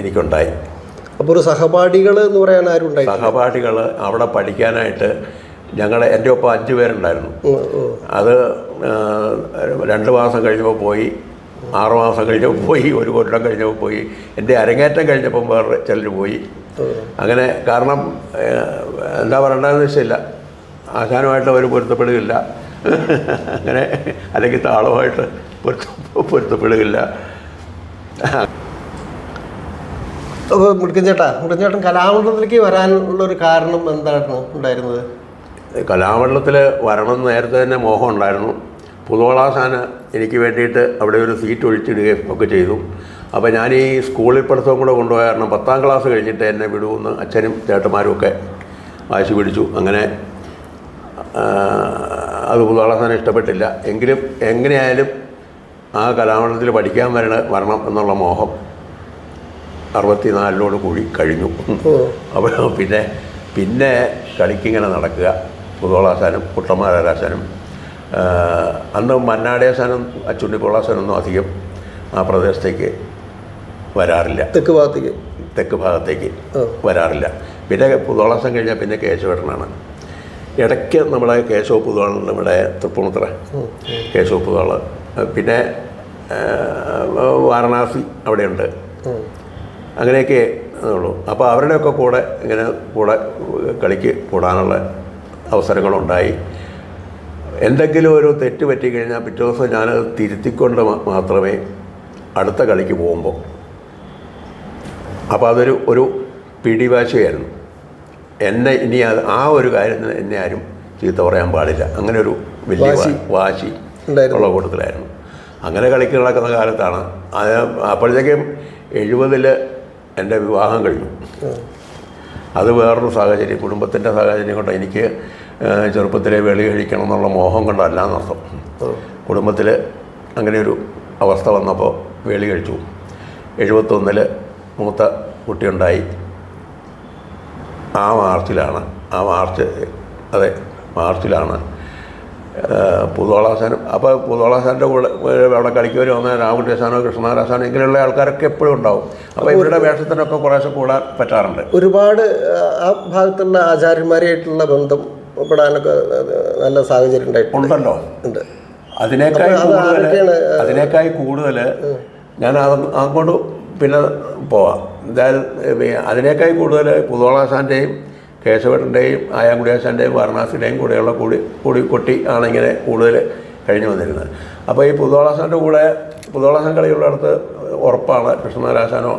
എനിക്കുണ്ടായി. അപ്പോൾ ഒരു സഹപാഠികൾ എന്ന് പറയാൻ ആരും ഉണ്ടായി? സഹപാഠികൾ അവിടെ പഠിക്കാനായിട്ട് എൻ്റെ ഒപ്പം 5 പേരുണ്ടായിരുന്നു. അത് 2 മാസം കഴിഞ്ഞപ്പോൾ പോയി, 6 മാസം കഴിഞ്ഞപ്പോൾ പോയി, 1 കൊല്ലം കഴിഞ്ഞപ്പോൾ പോയി, എൻ്റെ അരങ്ങേറ്റം കഴിഞ്ഞപ്പം വേറെ ചിലർ പോയി. അങ്ങനെ കാരണം എന്താ പറയേണ്ടതെന്ന് വെച്ചില്ല, ആശാനുമായിട്ട് അവർ പൊരുത്തപ്പെടുകയില്ല, അങ്ങനെ അല്ലെങ്കിൽ താളമായിട്ട് പൊരുത്തപ്പെടുകയില്ല. അപ്പോൾ മുടിക്കൻ ചേട്ടൻ കലാമണ്ഡലത്തിലേക്ക് വരാനുള്ളൊരു കാരണം എന്താണ് ഉണ്ടായിരുന്നത്? കലാമണ്ഡലത്തിൽ വരണം നേരത്തെ തന്നെ മോഹം ഉണ്ടായിരുന്നു. പുതുവളാശാന് എനിക്ക് വേണ്ടിയിട്ട് അവിടെ ഒരു സീറ്റ് ഒഴിച്ചിടുകയും ഒക്കെ ചെയ്തു. അപ്പോൾ ഞാൻ ഈ സ്കൂളിൽ പഠിത്തവും കൂടെ കൊണ്ടുപോയ കാരണം 10ാം ക്ലാസ് കഴിഞ്ഞിട്ട് എന്നെ വിടുമെന്ന് അച്ഛനും ചേട്ടന്മാരും ഒക്കെ വാശി പിടിച്ചു. അങ്ങനെ അത് പുതുവളാശാന് ഇഷ്ടപ്പെട്ടില്ല. എങ്കിലും എങ്ങനെയായാലും ആ കലാമണ്ഡലത്തിൽ പഠിക്കാൻ വരണം എന്നുള്ള മോഹം 64 കൂടി കഴിഞ്ഞു. അപ്പോൾ പിന്നെ കളിക്കിങ്ങനെ നടക്കുക. പുതുവളാശാനും കുട്ടന്മാരാശാനും അന്ന് മന്നാടേശാനും ചുണ്ണിപ്പൊള്ളാശാനൊന്നും അധികം ആ പ്രദേശത്തേക്ക് വരാറില്ല. തെക്ക് ഭാഗത്തേക്ക് വരാറില്ല. പിന്നെ പുതുവളാശം കഴിഞ്ഞാൽ പിന്നെ കേശവേട്ടനാണ്. ഇടയ്ക്ക് നമ്മുടെ കേശവ പുതുവാളുണ്ട്, നമ്മുടെ തൃപ്പൂണിത്തുറ കേശവ പുതുവാൾ. പിന്നെ വാരണാസി അവിടെയുണ്ട്. അങ്ങനെയൊക്കെ ഉള്ളൂ. അപ്പോൾ അവരുടെയൊക്കെ കൂടെ കളിക്ക് കൂടാനുള്ള അവസരങ്ങളുണ്ടായി. എന്തെങ്കിലും ഒരു തെറ്റ് പറ്റിക്കഴിഞ്ഞാൽ പിറ്റേ ദിവസം ഞാനത് തിരുത്തിക്കൊണ്ട് മാത്രമേ അടുത്ത കളിക്ക് പോകുമ്പോൾ. അപ്പോൾ അതൊരു പിടിവാശിയായിരുന്നു. എന്നെ ഇനി ആ ഒരു കാര്യത്തിന് എന്നെ ആരും ചീത്ത പറയാൻ പാടില്ല, അങ്ങനെ ഒരു വലിയ വാശി ഉള്ള കൂട്ടത്തിലായിരുന്നു. അങ്ങനെ കളിക്ക് നടക്കുന്ന കാലത്താണ് അത്. അപ്പോഴത്തേക്കും 70-ൽ എൻ്റെ വിവാഹം കഴിഞ്ഞു. അത് വേറൊരു സാഹചര്യം, കുടുംബത്തിൻ്റെ സാഹചര്യം കൊണ്ട് എനിക്ക് ചെറുപ്പത്തിലെ വെളി കഴിക്കണം എന്നുള്ള മോഹം കൊണ്ടല്ല എന്നർത്ഥം. കുടുംബത്തിൽ അങ്ങനെയൊരു അവസ്ഥ വന്നപ്പോൾ വെളി കഴിച്ചു. 71-ൽ മൂത്ത കുട്ടിയുണ്ടായി. മാർച്ചിലാണ് പുതുവളാസാനം. അപ്പോൾ പുതുവളാസാൻ്റെ കൂടെ അവിടെ കളിക്കവർ വന്ന രാമകുട്ടിയാസാനോ കൃഷ്ണനാരാസാനോ ഇങ്ങനെയുള്ള ആൾക്കാരൊക്കെ എപ്പോഴും ഉണ്ടാവും. അപ്പോൾ ഇവരുടെ വേഷത്തിനൊക്കെ കുറേശ്ശെ കൂടാൻ പറ്റാറുണ്ട്. ഒരുപാട് ആ ഭാഗത്തുള്ള ആചാര്യന്മാരായിട്ടുള്ള ബന്ധം പെടാനൊക്കെ നല്ല സാഹചര്യം ഉണ്ടല്ലോ. ഉണ്ട്. അതിനേക്കായി കൂടുതൽ ഞാൻ അങ്ങോട്ട് പിന്നെ പോവാം. എന്തായാലും അതിനേക്കായി കൂടുതൽ പുതുവളാസാൻ്റെയും കേശവട്ടൻ്റെയും ആയാങ്കുടിയാശാൻ്റെയും വാരണാസിയുടെയും കൂടെയുള്ള കൊട്ടി ആണ് ഇങ്ങനെ കൂടുതൽ കഴിഞ്ഞു വന്നിരുന്നത്. അപ്പോൾ ഈ പുതുവളാസാൻ കളിയുള്ളിടത്ത് ഉറപ്പാണ് കൃഷ്ണനാരാശാനോ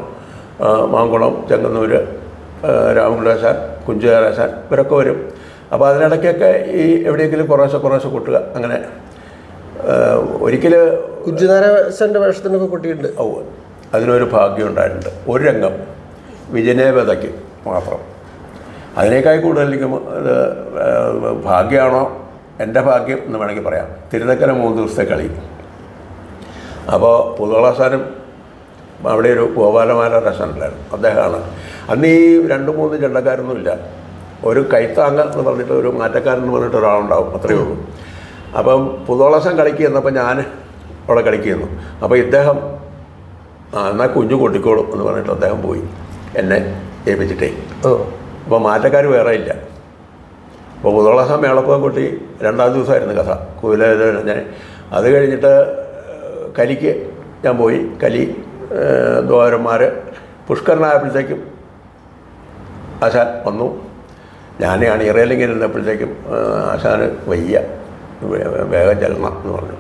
മാങ്കുളം ചെങ്ങന്നൂർ രാമകുടിയാശാൻ കുഞ്ചുകാരാശാൻ ഇവരൊക്കെ വരും. അപ്പോൾ അതിനിടയ്ക്കൊക്കെ ഈ എവിടെയെങ്കിലും കുറേശ്ശെ കൊട്ടുക. അങ്ങനെ ഒരിക്കൽ കുഞ്ചുനാരാശാൻ്റെ വേഷത്തിനൊക്കെ കൊട്ടിയിട്ടുണ്ട്. അതിനൊരു ഭാഗ്യം ഉണ്ടായിട്ടുണ്ട്. ഒരു രംഗം വിജയനേവതയ്ക്ക് മാത്രം. അതിനേക്കായി കൂടുതൽ എനിക്ക് ഭാഗ്യമാണോ എൻ്റെ ഭാഗ്യം എന്ന് വേണമെങ്കിൽ പറയാം. തിരുനക്കര 3 ദിവസത്തെ കളി. അപ്പോൾ പുതുവളാസാനും അവിടെ ഒരു ഗോപാലമാരാശാൻ ഉണ്ടായിരുന്നു, അദ്ദേഹമാണ്. അന്ന് ഈ 2-3 ചെണ്ടക്കാരൊന്നുമില്ല. ഒരു കൈത്താങ്ങ എന്ന് പറഞ്ഞിട്ട് ഒരു മാറ്റക്കാരൻ എന്ന് പറഞ്ഞിട്ട് ഒരാളുണ്ടാവും, അത്രയേ ഉള്ളൂ. അപ്പം പുതുവളാസാൻ കളിക്ക് ചെന്നപ്പോൾ ഞാൻ അവിടെ കളിക്കുന്നു. അപ്പോൾ ഇദ്ദേഹം എന്നാൽ കുഞ്ഞു കൊട്ടിക്കോളും എന്ന് പറഞ്ഞിട്ട് അദ്ദേഹം പോയി എന്നെ ഏൽപ്പിച്ചിട്ടേ. അപ്പോൾ മാറ്റക്കാർ വേറെ ഇല്ല. അപ്പോൾ പുതുവളാസാൻ മേളപ്പം കൊട്ടി 2-ാം ദിവസമായിരുന്നു കഥ. ഞാൻ അത് കഴിഞ്ഞിട്ട് കലിക്ക് ഞാൻ പോയി. കലി ദ്വാരന്മാർ പുഷ്കരനായപ്പോഴത്തേക്കും ആശാൻ വന്നു. ഞാൻ അണിയറയിലിങ്ങനെ ഇരുന്നപ്പോഴത്തേക്കും ആശാന് വയ്യ, വേഗം ചെല്ലണം എന്ന് പറഞ്ഞു.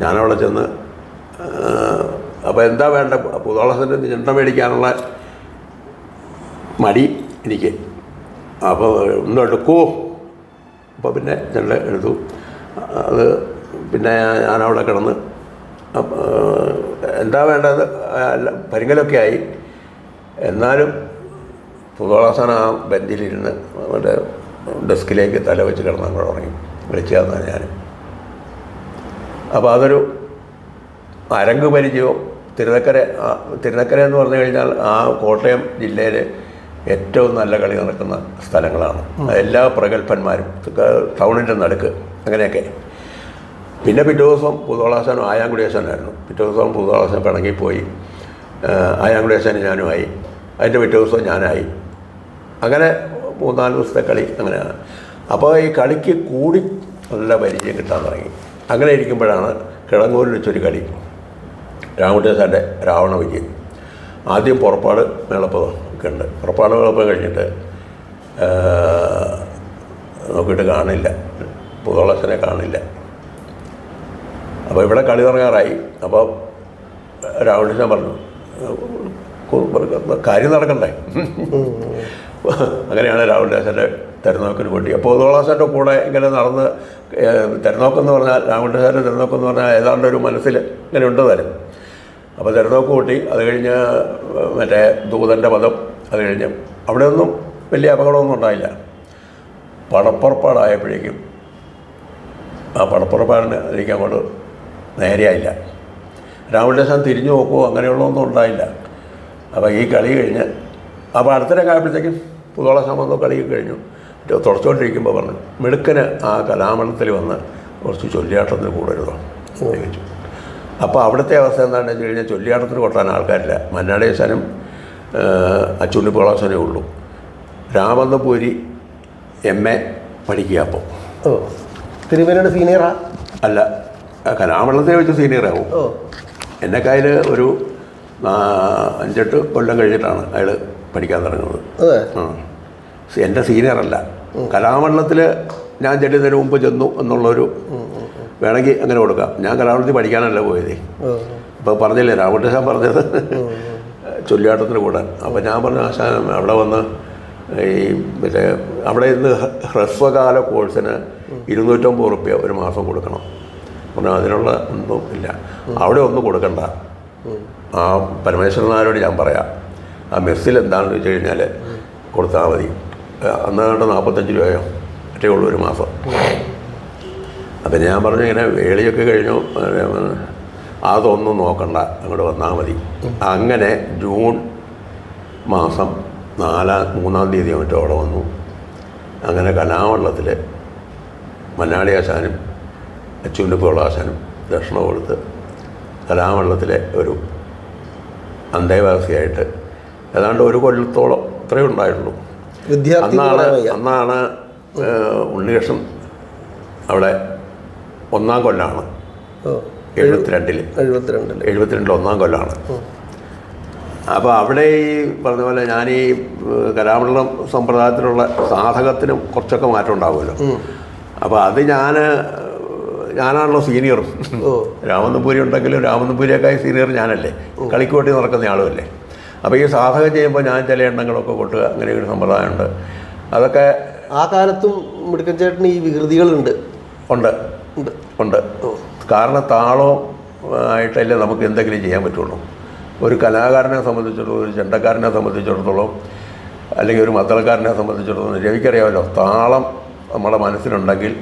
ഞാനവിടെ ചെന്ന് അപ്പോൾ എന്താ വേണ്ട, പുതുവളാസാൻ്റെ ചെണ്ട മേടിക്കാനുള്ള മടി എനിക്ക്. അപ്പോൾ ഒന്ന് എടുക്കൂ. അപ്പോൾ പിന്നെ ചെണ്ട എടുത്തു. അത് പിന്നെ ഞാനവിടെ കിടന്ന് എന്താ വേണ്ടത് പരിങ്ങലൊക്കെ ആയി. എന്നാലും പുതുവളാസാൻ ആ ബെഞ്ചിലിരുന്ന് അവരുടെ ഡെസ്കിലേക്ക് തല വെച്ച് കിടന്ന് അങ്ങോട്ട് ഉറങ്ങി. വിളിച്ചു തന്നാണ് ഞാൻ. അപ്പോൾ അതൊരു അരങ്ങ് പരിചയവും. തിരുനക്കര എന്ന് പറഞ്ഞു കഴിഞ്ഞാൽ ആ കോട്ടയം ജില്ലയിൽ ഏറ്റവും നല്ല കളി നടക്കുന്ന സ്ഥലങ്ങളാണ്. എല്ലാ പ്രഗത്ഭന്മാരും ടൗണിൻ്റെ നടുക്ക് അങ്ങനെയൊക്കെ. പിന്നെ പിറ്റേ ദിവസം പുതുവളാസാനും ആയാങ്കുടിയാശാനായിരുന്നു. പിറ്റേ ദിവസം പുതുവളാസാൻ പിണങ്ങിപ്പോയി. ആയാങ്കുടിയാശാനും ഞാനുമായി. അതിൻ്റെ പിറ്റേ ദിവസം ഞാനായി. അങ്ങനെ 3-4 ദിവസത്തെ കളി അങ്ങനെയാണ്. അപ്പോൾ ഈ കളിക്ക് കൂടി നല്ല പരിചയം കിട്ടാൻ തുടങ്ങി. അങ്ങനെ ഇരിക്കുമ്പോഴാണ് കിടങ്ങൂരിൽ വെച്ചൊരു കളി, രാമകുട്ടിയാശാൻ്റെ രാവണ വിജയം. ആദ്യം പുറപ്പാട് മേളപ്പം ഒക്കെ ഉണ്ട്. പുറപ്പാട് മേളപ്പം കഴിഞ്ഞിട്ട് നോക്കിയിട്ട് കാണില്ല, പുതുവളാസാനെ കാണില്ല. അപ്പോൾ ഇവിടെ കളി തുടങ്ങാറായി. അപ്പോൾ രാവണാശാൻ പറഞ്ഞു കാര്യം നടക്കണ്ടേ. അങ്ങനെയാണ് രാമകുട്ടിയാശാൻ്റെ തെരനോക്കിന് കൊട്ടി. അപ്പോൾ പുതുവളാസാൻ്റെ കൂടെ ഇങ്ങനെ നടന്ന് തെരനോക്കെന്ന് പറഞ്ഞാൽ രാമകുട്ടിയാശാൻ്റെ തെരനോക്കെന്ന് പറഞ്ഞാൽ ഏതാണ്ട് ഒരു മനസ്സിൽ ഇങ്ങനെ ഉണ്ട് തരും. അപ്പോൾ തെരനോക്ക് കൂട്ടി. അത് കഴിഞ്ഞ് മറ്റേ ദൂതൻ്റെ പദം. അത് കഴിഞ്ഞ് അവിടെയൊന്നും വലിയ അപകടമൊന്നും ഉണ്ടായില്ല. പടപ്പുറപ്പാടായപ്പോഴേക്കും ആ പടപ്പുറപ്പാടിന് എനിക്ക് അങ്ങോട്ട് നേരെയായില്ല. രാമകുട്ടിയാശാൻ തിരിഞ്ഞു നോക്കുമോ അങ്ങനെയുള്ളതൊന്നും ഉണ്ടായില്ല. അപ്പോൾ ഈ കളി കഴിഞ്ഞ് അപ്പോൾ അടുത്തിടെ ആയപ്പോഴത്തേക്കും പുതുവളാസാൻ വന്നു. കളി കഴിഞ്ഞു. തുടച്ചുകൊണ്ടിരിക്കുമ്പോൾ പറഞ്ഞു മിടുക്കന് ആ കലാമണ്ഡലത്തിൽ വന്ന് കുറച്ച് ചൊല്ലിയാട്ടത്തിന് കൂടരുതോ ചോദിച്ചു. അപ്പോൾ അവിടുത്തെ അവസ്ഥ എന്താണെന്ന് വെച്ച് കഴിഞ്ഞാൽ ചൊല്ലിയാട്ടത്തിന് കൊട്ടാൻ ആൾക്കാരില്ല. മന്നാടേശാനും അച്ചുണ്ണി പുതുവളാസാനേ ഉള്ളൂ. രാമന്തപൂരി MA പഠിക്കുക. അപ്പോൾ തിരുമേനിയുടെ സീനിയറാ? അല്ല, കലാമണ്ഡലത്തിൽ വെച്ച് സീനിയറാവും. എന്നെക്കായിൽ ഒരു 5-8 കൊല്ലം കഴിഞ്ഞിട്ടാണ് അയാൾ പഠിക്കാൻ തുടങ്ങുന്നത്. എൻ്റെ സീനിയറല്ല. കലാമണ്ഡലത്തിൽ ഞാൻ ചെല്ലുന്നതിന് മുമ്പ് ചെന്നു എന്നുള്ളൊരു വേണമെങ്കിൽ അങ്ങനെ കൊടുക്കാം. ഞാൻ കലാമണ്ഡലത്തിൽ പഠിക്കാനല്ല പോയത്. ഇപ്പോൾ പറഞ്ഞില്ലേ രാമകുട്ടിയാശാൻ പറഞ്ഞത് ചൊല്ലിയാട്ടത്തിന് കൂടാൻ. അപ്പോൾ ഞാൻ പറഞ്ഞു ആശാൻ അവിടെ വന്ന് ഈ മറ്റേ അവിടെ ഇന്ന് ഹ്രസ്വകാല കോഴ്സിന് 250 റുപ്യ ഒരു മാസം കൊടുക്കണം. പറഞ്ഞാൽ അതിനുള്ള ഒന്നും ഇല്ല. അവിടെ ഒന്നും കൊടുക്കണ്ട. ആ പരമേശ്വരനാരോട് ഞാൻ പറയാം, ആ മെസ്സിൽ എന്താണെന്ന് വെച്ച് കഴിഞ്ഞാൽ കൊടുത്താൽ മതി. അന്ന് കണ്ട 45 രൂപയോ ഒറ്റേ ഉള്ളൂ ഒരു മാസം. അപ്പം ഞാൻ പറഞ്ഞു ഇങ്ങനെ വേളിയൊക്കെ കഴിഞ്ഞു, അതൊന്നും നോക്കണ്ട, അങ്ങോട്ട് വന്നാൽ മതി. അങ്ങനെ ജൂൺ മാസം 3-ാം തീയതി മറ്റോ അവിടെ വന്നു. അങ്ങനെ കലാവള്ളത്തിൽ മന്നാടി ആശാനും ചുണ്ടുപ്പുള്ള ആശാനും ദക്ഷിണ കൊടുത്ത് കലാവള്ളത്തിലെ ഒരു അന്തേവാസിയായിട്ട് ഏതാണ്ട് ഒരു കൊല്ലത്തോളം അത്രയേ ഉണ്ടായിട്ടുള്ളൂ. അന്നാണ് ഉണ്ണികൃഷ്ണൻ അവിടെ 1-ാം കൊല്ലമാണ്. 72 1-ാം കൊല്ലമാണ്. അപ്പോൾ അവിടെ ഈ പറഞ്ഞ പോലെ ഞാൻ ഈ കലാമണ്ഡലം സമ്പ്രദായത്തിലുള്ള സാധകത്തിനും കുറച്ചൊക്കെ മാറ്റം ഉണ്ടാകുമല്ലോ. അപ്പോൾ അത് ഞാനാണല്ലോ സീനിയർ. രാമനമ്പൂരി ഉണ്ടെങ്കിലും രാമനമ്പൂരിയേക്കായി സീനിയർ ഞാനല്ലേ, കളിക്ക് വേണ്ടി നടക്കുന്ന ആളുമല്ലേ. അപ്പോൾ ഈ സാധകം ചെയ്യുമ്പോൾ ഞാൻ ചില എണ്ണങ്ങളൊക്കെ കൊട്ടുക, അങ്ങനെ ഒരു സമ്പ്രദായമുണ്ട്. അതൊക്കെ ആ കാലത്തും മിടുക്കൻ ചേട്ടന് ഈ വികൃതികളുണ്ട്. ഉണ്ട്. കാരണം താളവും ആയിട്ടല്ലേ നമുക്ക് എന്തെങ്കിലും ചെയ്യാൻ പറ്റുള്ളൂ. ഒരു കലാകാരനെ സംബന്ധിച്ചിടത്തോളം, ഒരു ചെണ്ടക്കാരനെ സംബന്ധിച്ചിടത്തോളം, അല്ലെങ്കിൽ ഒരു മദ്ദളക്കാരനെ സംബന്ധിച്ചിടത്തോളം രവിക്കറിയാമല്ലോ, താളം നമ്മുടെ മനസ്സിലുണ്ടെങ്കിൽ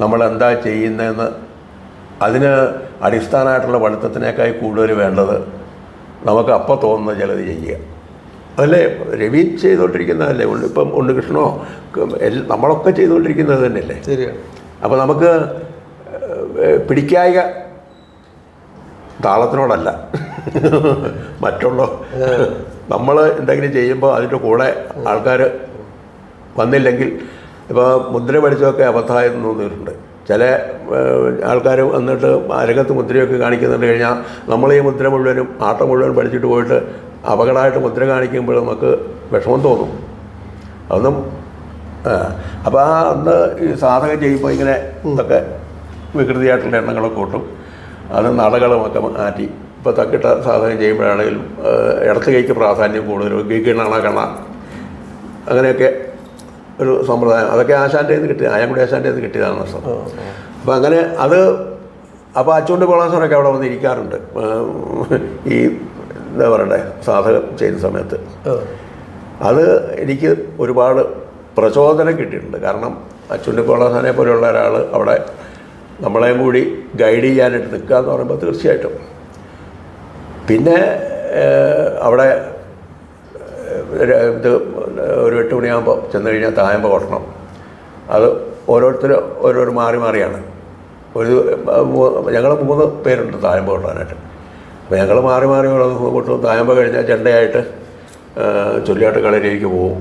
നമ്മളെന്താ ചെയ്യുന്നതെന്ന് അതിന് അടിസ്ഥാനമായിട്ടുള്ള പഠിത്തത്തിനേക്കായി കൂടുതൽ വേണ്ടത് നമുക്ക് അപ്പം തോന്നുന്ന ചിലത് ചെയ്യുക. അതല്ലേ രവി ചെയ്തുകൊണ്ടിരിക്കുന്നതല്ലേ, ഇപ്പം ഉണ്ണികൃഷ്ണനോ നമ്മളൊക്കെ ചെയ്തുകൊണ്ടിരിക്കുന്നത് തന്നെയല്ലേ. ശരിയാണ്. അപ്പോൾ നമുക്ക് പിടിക്കായിക താളത്തിനോടല്ല, മറ്റുള്ള നമ്മൾ എന്തെങ്കിലും ചെയ്യുമ്പോൾ അതിൻ്റെ കൂടെ ആൾക്കാർ വന്നില്ലെങ്കിൽ, ഇപ്പോൾ മുദ്ര പഠിച്ചൊക്കെ അബദ്ധമായെന്ന് തോന്നിയിട്ടുണ്ട്. ചില ആൾക്കാർ വന്നിട്ട് അരങ്ങത്ത് മുദ്രയൊക്കെ കാണിക്കുന്നുണ്ട് കഴിഞ്ഞാൽ നമ്മൾ ഈ മുദ്ര മുഴുവനും ആട്ടം മുഴുവൻ പഠിച്ചിട്ട് പോയിട്ട് അപകടമായിട്ട് മുദ്ര കാണിക്കുമ്പോൾ നമുക്ക് വിഷമം തോന്നും. അതൊന്നും അപ്പോൾ അന്ന് ഈ സാധകം ചെയ്യുമ്പോൾ ഇങ്ങനെ ഇതൊക്കെ വികൃതിയായിട്ടുള്ള എണ്ണങ്ങളൊക്കെ കൂട്ടും. അത് നടകളുമൊക്കെ മാറ്റി ഇപ്പോൾ തക്കിട്ട സാധകം ചെയ്യുമ്പോഴാണെങ്കിലും ഇടത്ത് കൈക്ക് പ്രാധാന്യം കൂടുതലും, കീക്കിണ കണ അങ്ങനെയൊക്കെ ഒരു സമ്പ്രദായം. അതൊക്കെ ആശാൻ്റെ നിന്ന് കിട്ടിയത്, ആയങ്കുടി ആശാൻ്റെ നിന്ന് കിട്ടിയതാണ് നഷ്ടം. അപ്പോൾ അങ്ങനെ അത് അപ്പോൾ അച്ചുകൊണ്ട് കോളാസനൊക്കെ അവിടെ വന്ന് ഇരിക്കാറുണ്ട് ഈ എന്താ പറയണ്ടേ സാധകം ചെയ്യുന്ന സമയത്ത്. അത് എനിക്ക് ഒരുപാട് പ്രചോദനം കിട്ടിയിട്ടുണ്ട്. കാരണം അച്ചുണ്ടി കോളാസാനെ പോലെയുള്ള ഒരാൾ അവിടെ നമ്മളെയും കൂടി ഗൈഡ് ചെയ്യാനായിട്ട് നിൽക്കുക എന്ന് പറയുമ്പോൾ തീർച്ചയായിട്ടും. പിന്നെ അവിടെ ഇത് ഒരു 8 മണിയാകുമ്പോൾ ചെന്ന് കഴിഞ്ഞാൽ തായമ്പ കൊട്ടണം. അത് ഓരോരുത്തരും ഓരോരു മാറിയാണ്. ഞങ്ങൾ 3 പേരുണ്ട് തായമ്പ കൊട്ടാനായിട്ട്. അപ്പോൾ ഞങ്ങൾ മാറി ഓരോ കൊട്ടും. തായമ്പ കഴിഞ്ഞാൽ ചെണ്ടയായിട്ട് ചൊല്ലിയാട്ട് കളരിയിലേക്ക് പോകും.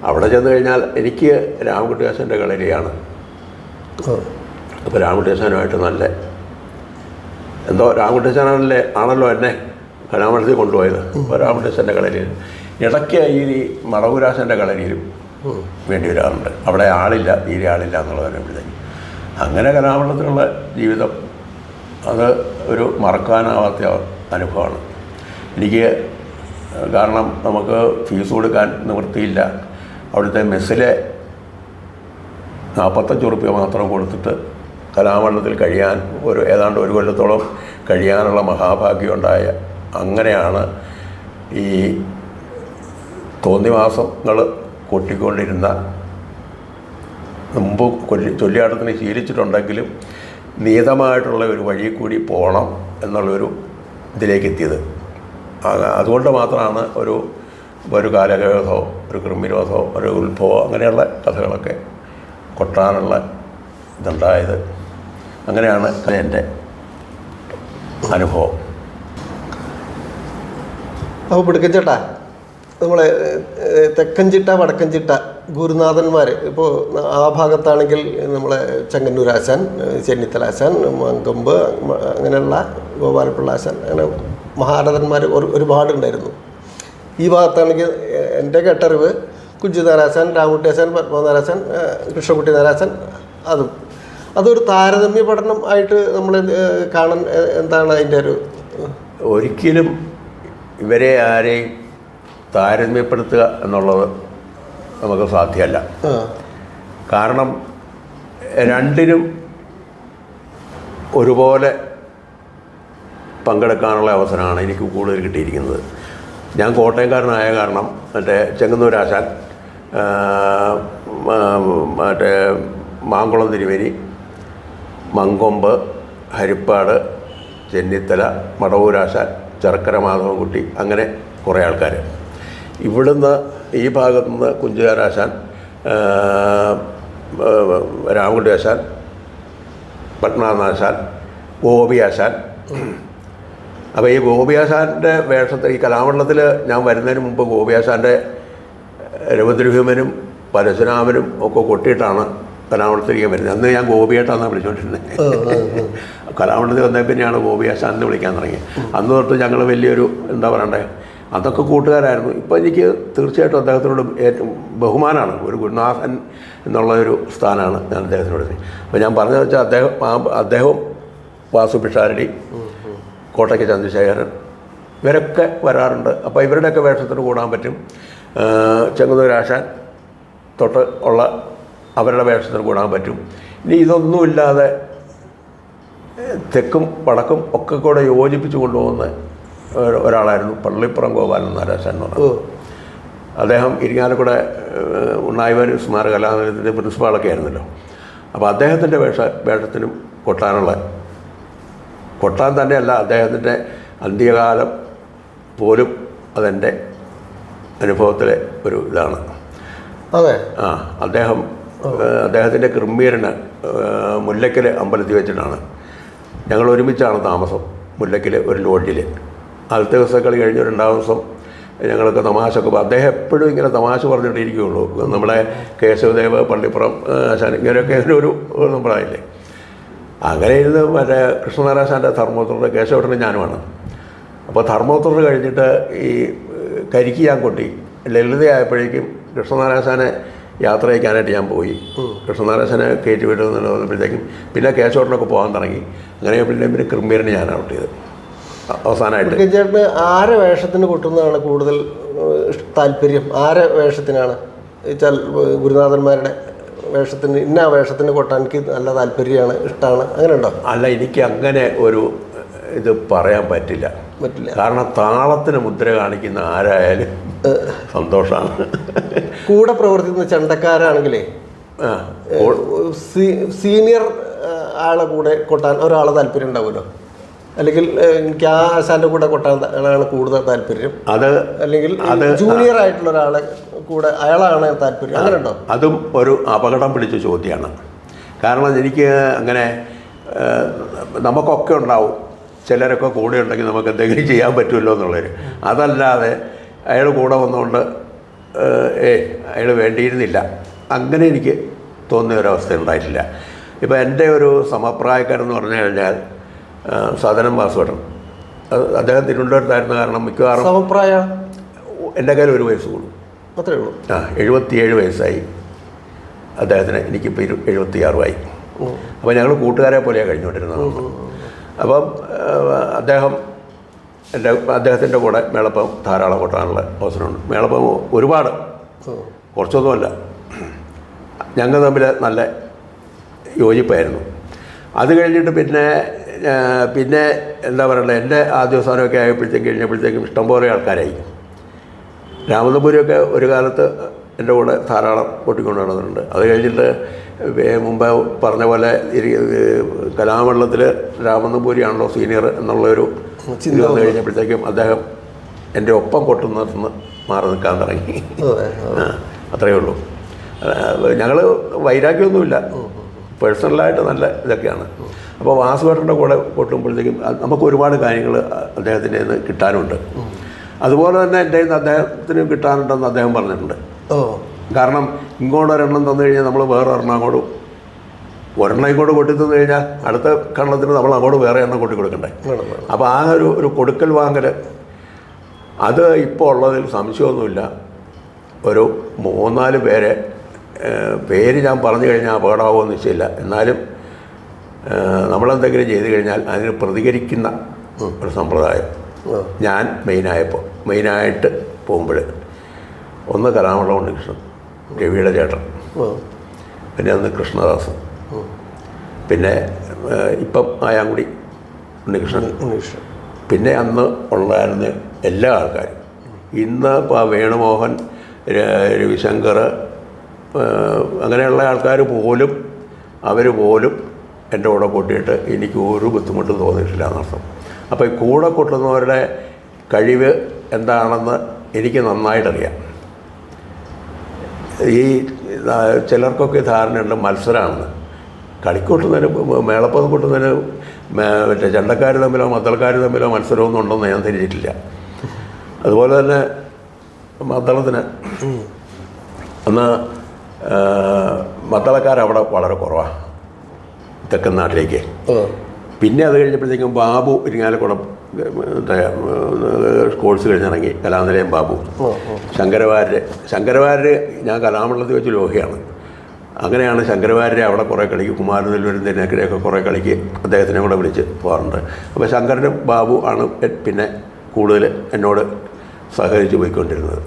അവിടെ ചെന്ന് കഴിഞ്ഞാൽ എനിക്ക് രാമകുട്ടിയാശൻ്റെ കളരിയാണ്. അപ്പോൾ രാമകുട്ടിയാശനുമായിട്ട് നല്ല എന്തോ ആണല്ലോ എന്നെ കലാമണ്ഡലത്തിൽ കൊണ്ടുപോയത്. അപ്പോൾ രാമകുട്ടിയാശൻ്റെ കളരിയിൽ ഇടയ്ക്ക് ഈ മടവൂരാശൻ്റെ കളരിയിലും വേണ്ടി വരാറുണ്ട്. അവിടെ തീരെ ആളില്ല എന്നുള്ളതിനെ വിളിക്കും. അങ്ങനെ കലാമണ്ഡലത്തിലുള്ള ജീവിതം അത് ഒരു മറക്കാനാവാത്ത അനുഭവമാണ് എനിക്ക്. കാരണം നമുക്ക് ഫീസ് കൊടുക്കാൻ നിവൃത്തിയില്ല. അവിടുത്തെ മെസ്സിലെ 45 റുപ്യ മാത്രം കൊടുത്തിട്ട് കലാമണ്ഡലത്തിൽ കഴിയാൻ ഏതാണ്ട് ഒരു കൊല്ലത്തോളം കഴിയാനുള്ള മഹാഭാഗ്യം ഉണ്ടായ. അങ്ങനെയാണ് ഈ തോന്നിവാസങ്ങൾ കൊട്ടിക്കൊണ്ടിരുന്ന മുമ്പ് ചൊല്ലിയാട്ടത്തിന് ശീലിച്ചിട്ടുണ്ടെങ്കിലും നിയതമായിട്ടുള്ള ഒരു വഴി കൂടി പോകണം എന്നുള്ളൊരു ഇതിലേക്ക് എത്തിയത്. അതുകൊണ്ട് മാത്രമാണ് ഒരു കാലകേതോ ഒരു കൃമിരോധോ ഒരു ഉത്ഭവോ അങ്ങനെയുള്ള കഥകളൊക്കെ കൊട്ടാനുള്ള ഇതുണ്ടായത്. അങ്ങനെയാണ് എൻ്റെ അനുഭവം. അപ്പോൾ പിടുക്കഞ്ചേട്ടാ, നമ്മളെ തെക്കഞ്ചിട്ട വടക്കഞ്ചിട്ട ഗുരുനാഥന്മാർ ഇപ്പോൾ ആ ഭാഗത്താണെങ്കിൽ നമ്മളെ ചെങ്ങന്നൂരാശാൻ, ചെന്നിത്തലാശാൻ, മങ്കമ്പ്, അങ്ങനെയുള്ള ഗോപാലപിള്ള ആശാൻ, അങ്ങനെ മഹാരഥന്മാർ ഒരുപാടുണ്ടായിരുന്നു. ഈ ഭാഗത്താണെങ്കിൽ എൻ്റെ കേട്ടറിവ് കുഞ്ചുനാരാശാൻ, രാമകുട്ടിയാശാൻ, പത്മനാരാശാൻ, കൃഷ്ണൻകുട്ടി നാരാശാൻ, അതൊരു താരതമ്യ പഠനം ആയിട്ട് നമ്മൾ കാണാൻ എന്താണ് അതിൻ്റെ ഒരു? ഒരിക്കലും ഇവരെ ആരെയും താരതമ്യപ്പെടുത്തുക എന്നുള്ളത് നമുക്ക് സാധ്യമല്ല. ആ. കാരണം രണ്ടിനും ഒരുപോലെ പങ്കെടുക്കാനുള്ള അവസരമാണ് എനിക്ക് കൂടുതൽ കിട്ടിയിരിക്കുന്നത്. ഞാൻ കോട്ടയംകാരനായ കാരണം മറ്റേ ചെങ്ങന്നൂരാശാൻ, മറ്റേ മാങ്കുളം തിരുവേരി, മങ്കൊമ്പ്, ഹരിപ്പാട്, ചെന്നിത്തല, മടവൂരാശാൻ, ചെറുക്കര മാധവൻകുട്ടി, അങ്ങനെ കുറേ ആൾക്കാർ. ഇവിടുന്ന് ഈ ഭാഗത്തുനിന്ന് കുഞ്ചുകാരാശാൻ, രാമൻകുട്ടി ആശാൻ, പത്മനാഭനാശാൻ, ഗോപിയാശാൻ. അപ്പോൾ ഈ ഗോപിയാശാൻ്റെ വേഷത്തിൽ ഈ കലാമണ്ഡലത്തിൽ ഞാൻ വരുന്നതിന് മുമ്പ് ഗോപിയാശാൻ്റെ രവദ്രഹ്യമനും പരശുരാമനും ഒക്കെ കൊട്ടിയിട്ടാണ് കലാമണ്ഡലത്തിലേക്ക് വരുന്നത്. അന്ന് ഞാൻ ഗോപിയായിട്ടാണ് വിളിച്ചുകൊണ്ടിരുന്നത്. കലാമണ്ഡലത്തിൽ വന്നേ പിന്നെയാണ് ഗോപിയാശാൻ എന്ന് വിളിക്കാൻ തുടങ്ങി. അന്ന് തൊട്ട് ഞങ്ങൾ വലിയൊരു എന്താ പറയണ്ടേ, അതൊക്കെ കൂട്ടുകാരായിരുന്നു. ഇപ്പോൾ എനിക്ക് തീർച്ചയായിട്ടും അദ്ദേഹത്തിനോട് ഏറ്റവും ബഹുമാനമാണ്. ഒരു ഗുരുനാഥൻ എന്നുള്ളൊരു സ്ഥാനമാണ് ഞാൻ അദ്ദേഹത്തിനോട്. അപ്പോൾ ഞാൻ പറഞ്ഞു വെച്ചാൽ അദ്ദേഹവും വാസു പിഷാരടി, കോട്ടയ്ക്ക് ചന്ദ്രശേഖരൻ, ഇവരൊക്കെ വരാറുണ്ട്. അപ്പോൾ ഇവരുടെയൊക്കെ വേഷത്തിന് കൂടാൻ പറ്റും. ചെങ്ങന്നൂരാശാൻ തൊട്ട് ഉള്ള അവരുടെ വേഷത്തിന് കൂടാൻ പറ്റും. ഇനി ഇതൊന്നുമില്ലാതെ തെക്കും വടക്കും ഒക്കെ കൂടെ യോജിപ്പിച്ച് കൊണ്ടുപോകുന്ന ഒരാളായിരുന്നു പള്ളിപ്പുറം ഗോപാലൻ നാരാശാൻ എന്ന് പറഞ്ഞത്. അദ്ദേഹം ഇരിങ്ങാലക്കുട ഉണ്ണായിവാരി സ്മാരക കലാനിലയത്തിൻ്റെ പ്രിൻസിപ്പാളൊക്കെ ആയിരുന്നല്ലോ. അപ്പോൾ അദ്ദേഹത്തിൻ്റെ വേഷത്തിനും കൊട്ടാൻ തന്നെയല്ല, അദ്ദേഹത്തിൻ്റെ അന്ത്യകാലം പോലും അതെൻ്റെ അനുഭവത്തിലെ ഒരു ഇതാണ്. അതെ. അദ്ദേഹത്തിൻ്റെ ക്രിമീരന് മുല്ലയ്ക്കൽ അമ്പലത്തിൽ വെച്ചിട്ടാണ്. ഞങ്ങൾ ഒരുമിച്ചാണ് താമസം മുല്ലയ്ക്കൽ ഒരു ലോഡ്ജിൽ. ആദ്യത്തെ ദിവസക്കളി കഴിഞ്ഞ് രണ്ടാം ദിവസം ഞങ്ങളൊക്കെ തമാശയൊക്കെ, അദ്ദേഹം എപ്പോഴും ഇങ്ങനെ തമാശ പറഞ്ഞിട്ടിരിക്കുകയുള്ളൂ. നമ്മളെ കേശവദേവ്, പള്ളിപ്പുറം ആശാൻ, ഇങ്ങനെയൊക്കെ ഒരു നമ്മളായില്ലേ. അങ്ങനെ ഇരുന്ന് മറ്റേ കൃഷ്ണനാരാശാൻ്റെ ധർമ്മോത്തരുടെ കേശവട്ടനും ഞാനുമാണ്. അപ്പോൾ ധർമ്മോത്തർ കഴിഞ്ഞിട്ട് ഈ കരിക്ക് ഞാൻ കൊട്ടി ലളിതയായപ്പോഴേക്കും കൃഷ്ണനാരാശാനെ യാത്ര അയക്കാനായിട്ട് ഞാൻ പോയി. കൃഷ്ണനാരാശാനെ കയറ്റി വിടുന്ന വന്നപ്പോഴത്തേക്കും പിന്നെ കേശവട്ടനൊക്കെ പോകാൻ തുടങ്ങി. അങ്ങനെ പിന്നെ ക്രിമീരനെ ഞാൻ ഔട്ട് ചെയ്ത് അവസാനമായിട്ട്. ചേട്ടന് ആരെ വേഷത്തിന് കൊട്ടുന്നതാണ് കൂടുതൽ താല്പര്യം? ആരെ വേഷത്തിനാണ് വെച്ചാൽ ഗുരുനാഥന്മാരുടെ വേഷത്തിന്, ഇന്ന വേഷത്തിന് കൊട്ടാൻ എനിക്ക് നല്ല താല്പര്യമാണ്, ഇഷ്ടമാണ്, അങ്ങനെ ഉണ്ടോ? അല്ല, എനിക്ക് അങ്ങനെ ഒരു ഇത് പറയാൻ പറ്റില്ല. കാരണം താളത്തിന് മുദ്ര കാണിക്കുന്ന ആരായാലും സന്തോഷമാണ്. കൂടെ പ്രവർത്തിക്കുന്ന ചണ്ടക്കാരാണെങ്കിലേ സീനിയർ ആളെ കൂടെ കൊട്ടാൻ ഒരാളെ താല്പര്യം ഉണ്ടാവുമല്ലോ. അല്ലെങ്കിൽ എനിക്ക് ആ ആശാന്റെ കൂടെ കൊട്ടാൻ ആണ് കൂടുതൽ താല്പര്യം, അല്ലെങ്കിൽ ജൂനിയർ ആയിട്ടുള്ള ഒരാളെ കൂടെ അയാളാണ് താല്പര്യം, അങ്ങനെ ഉണ്ടോ? അതും ഒരു അപകടം പിടിച്ച ചോദ്യമാണ്. കാരണം എനിക്ക് അങ്ങനെ നമുക്കൊക്കെ ഉണ്ടാവും, ചിലരൊക്കെ കൂടെ ഉണ്ടെങ്കിൽ നമുക്ക് എന്തെങ്കിലും ചെയ്യാൻ പറ്റുമല്ലോ എന്നുള്ളൊരു. അതല്ലാതെ അയാൾ കൂടെ വന്നുകൊണ്ട് അയാൾ വേണ്ടിയിരുന്നില്ല, അങ്ങനെ എനിക്ക് തോന്നിയ ഒരവസ്ഥ ഉണ്ടായിട്ടില്ല. ഇപ്പോൾ എൻ്റെ ഒരു സമപ്രായക്കാരെന്ന് പറഞ്ഞു കഴിഞ്ഞാൽ സദനം വാസുവേട്ടൻ, അദ്ദേഹം തിരുവനന്തപുരത്തായിരുന്ന കാരണം മിക്കവാറും സമപ്രായം എൻ്റെ കയ്യിൽ ഒരു വയസ്സ് കൂടും, അത്രേ ഉള്ളൂ. 77 വയസ്സായി അദ്ദേഹത്തിന്, എനിക്കിപ്പോൾ 76 അപ്പോൾ ഞങ്ങൾ കൂട്ടുകാരെ പോലെയാണ് കഴിഞ്ഞുകൊണ്ടിരുന്നത്. അപ്പം അദ്ദേഹത്തിൻ്റെ കൂടെ മേളപ്പം ധാരാളം കൊട്ടാനുള്ള അവസരമുണ്ട്. മേളപ്പം ഒരുപാട്, കുറച്ചൊന്നുമല്ല, ഞങ്ങൾ തമ്മിൽ നല്ല യോജിപ്പായിരുന്നു. അത് കഴിഞ്ഞിട്ട് പിന്നെ എന്താ പറയുക, എൻ്റെ ആദ്യവസാനമൊക്കെ കഴിഞ്ഞപ്പോഴത്തേക്കും ഇഷ്ടംപോലെ ആൾക്കാരായി. രാമനമ്പൂരിയൊക്കെ ഒരു കാലത്ത് എൻ്റെ കൂടെ ധാരാളം കൊട്ടിക്കൊണ്ട് നടന്നിട്ടുണ്ട്. അത് കഴിഞ്ഞിട്ട് മുമ്പ് പറഞ്ഞ പോലെ കലാമണ്ഡലത്തിൽ രാമനമ്പൂരിയാണല്ലോ സീനിയർ എന്നുള്ളൊരു ഇത് വന്നു കഴിഞ്ഞപ്പോഴത്തേക്കും അദ്ദേഹം എൻ്റെ ഒപ്പം കൊട്ടുന്നിടത്തുനിന്ന് മാറി നിൽക്കാൻ തുടങ്ങി. അത്രയേ ഉള്ളൂ. ഞങ്ങൾ വൈരാഗ്യമൊന്നുമില്ല, പേഴ്സണലായിട്ട് നല്ല ഇതൊക്കെയാണ്. അപ്പോൾ വാസുവേട്ടൻ്റെ കൂടെ കൊട്ടുമ്പോഴത്തേക്കും നമുക്ക് ഒരുപാട് കാര്യങ്ങൾ അദ്ദേഹത്തിൻ്റെ നിന്ന് കിട്ടാനുണ്ട്. അതുപോലെ തന്നെ എൻ്റെ നിന്ന് അദ്ദേഹത്തിന് കിട്ടാനുണ്ടെന്ന് അദ്ദേഹം പറഞ്ഞിട്ടുണ്ട്. കാരണം ഇങ്ങോട്ടൊരെണ്ണം തന്നു കഴിഞ്ഞാൽ നമ്മൾ വേറെ ഒരെണ്ണം ഇങ്ങോട്ട് കൊട്ടി തന്നു കഴിഞ്ഞാൽ അടുത്ത കണ്ണത്തിന് നമ്മൾ അങ്ങോട്ട് വേറെ എണ്ണം കൊട്ടി കൊടുക്കണ്ടേ. അപ്പോൾ ആ ഒരു കൊടുക്കൽ വാങ്ങൽ അത് ഇപ്പോൾ ഉള്ളതിൽ സംശയമൊന്നുമില്ല. ഒരു 3-4 പേര് ഞാൻ പറഞ്ഞു കഴിഞ്ഞാൽ അപകടമാകുമെന്ന് നിശ്ചയമില്ല. എന്നാലും നമ്മളെന്തെങ്കിലും ചെയ്തു കഴിഞ്ഞാൽ അതിന് പ്രതികരിക്കുന്ന ഒരു സമ്പ്രദായം ഞാൻ മെയിനായിട്ട് പോകുമ്പോൾ ഒന്ന് കലാമണ്ഡലം ഉണ്ണികൃഷ്ണൻ, രവിയുടെ ചേട്ടൻ, ഓ പിന്നെ അന്ന് കൃഷ്ണദാസ്, പിന്നെ ഇപ്പം ആയാങ്കുടി ഉണ്ണികൃഷ്ണൻ, പിന്നെ അന്ന് ഉണ്ടായിരുന്ന എല്ലാ ആൾക്കാരും. ഇന്ന് ഇപ്പോൾ വേണുമോഹൻ, രവിശങ്കർ, അങ്ങനെയുള്ള ആൾക്കാർ പോലും അവർ പോലും എൻ്റെ കൂടെ കൂട്ടിയിട്ട് എനിക്ക് ഒരു ബുദ്ധിമുട്ടും തോന്നിയിട്ടില്ല എന്നർത്ഥം. അപ്പോൾ ഈ കൂടെ കൂട്ടുന്നവരുടെ കഴിവ് എന്താണെന്ന് എനിക്ക് നന്നായിട്ടറിയാം. ഈ ചിലർക്കൊക്കെ ധാരണയുണ്ട് മത്സരമാണെന്ന്. കളിക്കൂട്ടുന്നതിന്, മേളപ്പത് കൂട്ടുന്നതിന് മറ്റേ ചണ്ടക്കാർ തമ്മിലോ മദ്ദളക്കാർ തമ്മിലോ മത്സരമൊന്നും ഉണ്ടെന്ന് ഞാൻ തിരിച്ചിട്ടില്ല. അതുപോലെ തന്നെ മദ്ദളത്തിന് അന്ന് മദ്ദളക്കാരവിടെ വളരെ കുറവാണ് തെക്കൻ നാട്ടിലേക്ക്. പിന്നെ അത് കഴിഞ്ഞപ്പോഴത്തേക്കും ബാബു ഇരിങ്ങാലക്കുളം കോഴ്സ് കഴിഞ്ഞിറങ്ങി, കലാനിലയം ബാബു. ശങ്കരവാര്യർ ഞാൻ കലാമണ്ഡലത്തിൽ വെച്ച് ലോഹിയാണ്. അങ്ങനെയാണ് ശങ്കരവാര്യരെ അവിടെ കുറേ കളിക്ക്, കുമാരനെല്ലൂരിൻ്റെയൊക്കെ കുറേ കളിക്ക് അദ്ദേഹത്തിനെ കൂടെ വിളിച്ച് പോകാറുണ്ട്. അപ്പോൾ ശങ്കരനും ബാബു ആണ് പിന്നെ കൂടുതൽ എന്നോട് സഹകരിച്ച് പോയിക്കൊണ്ടിരുന്നത്.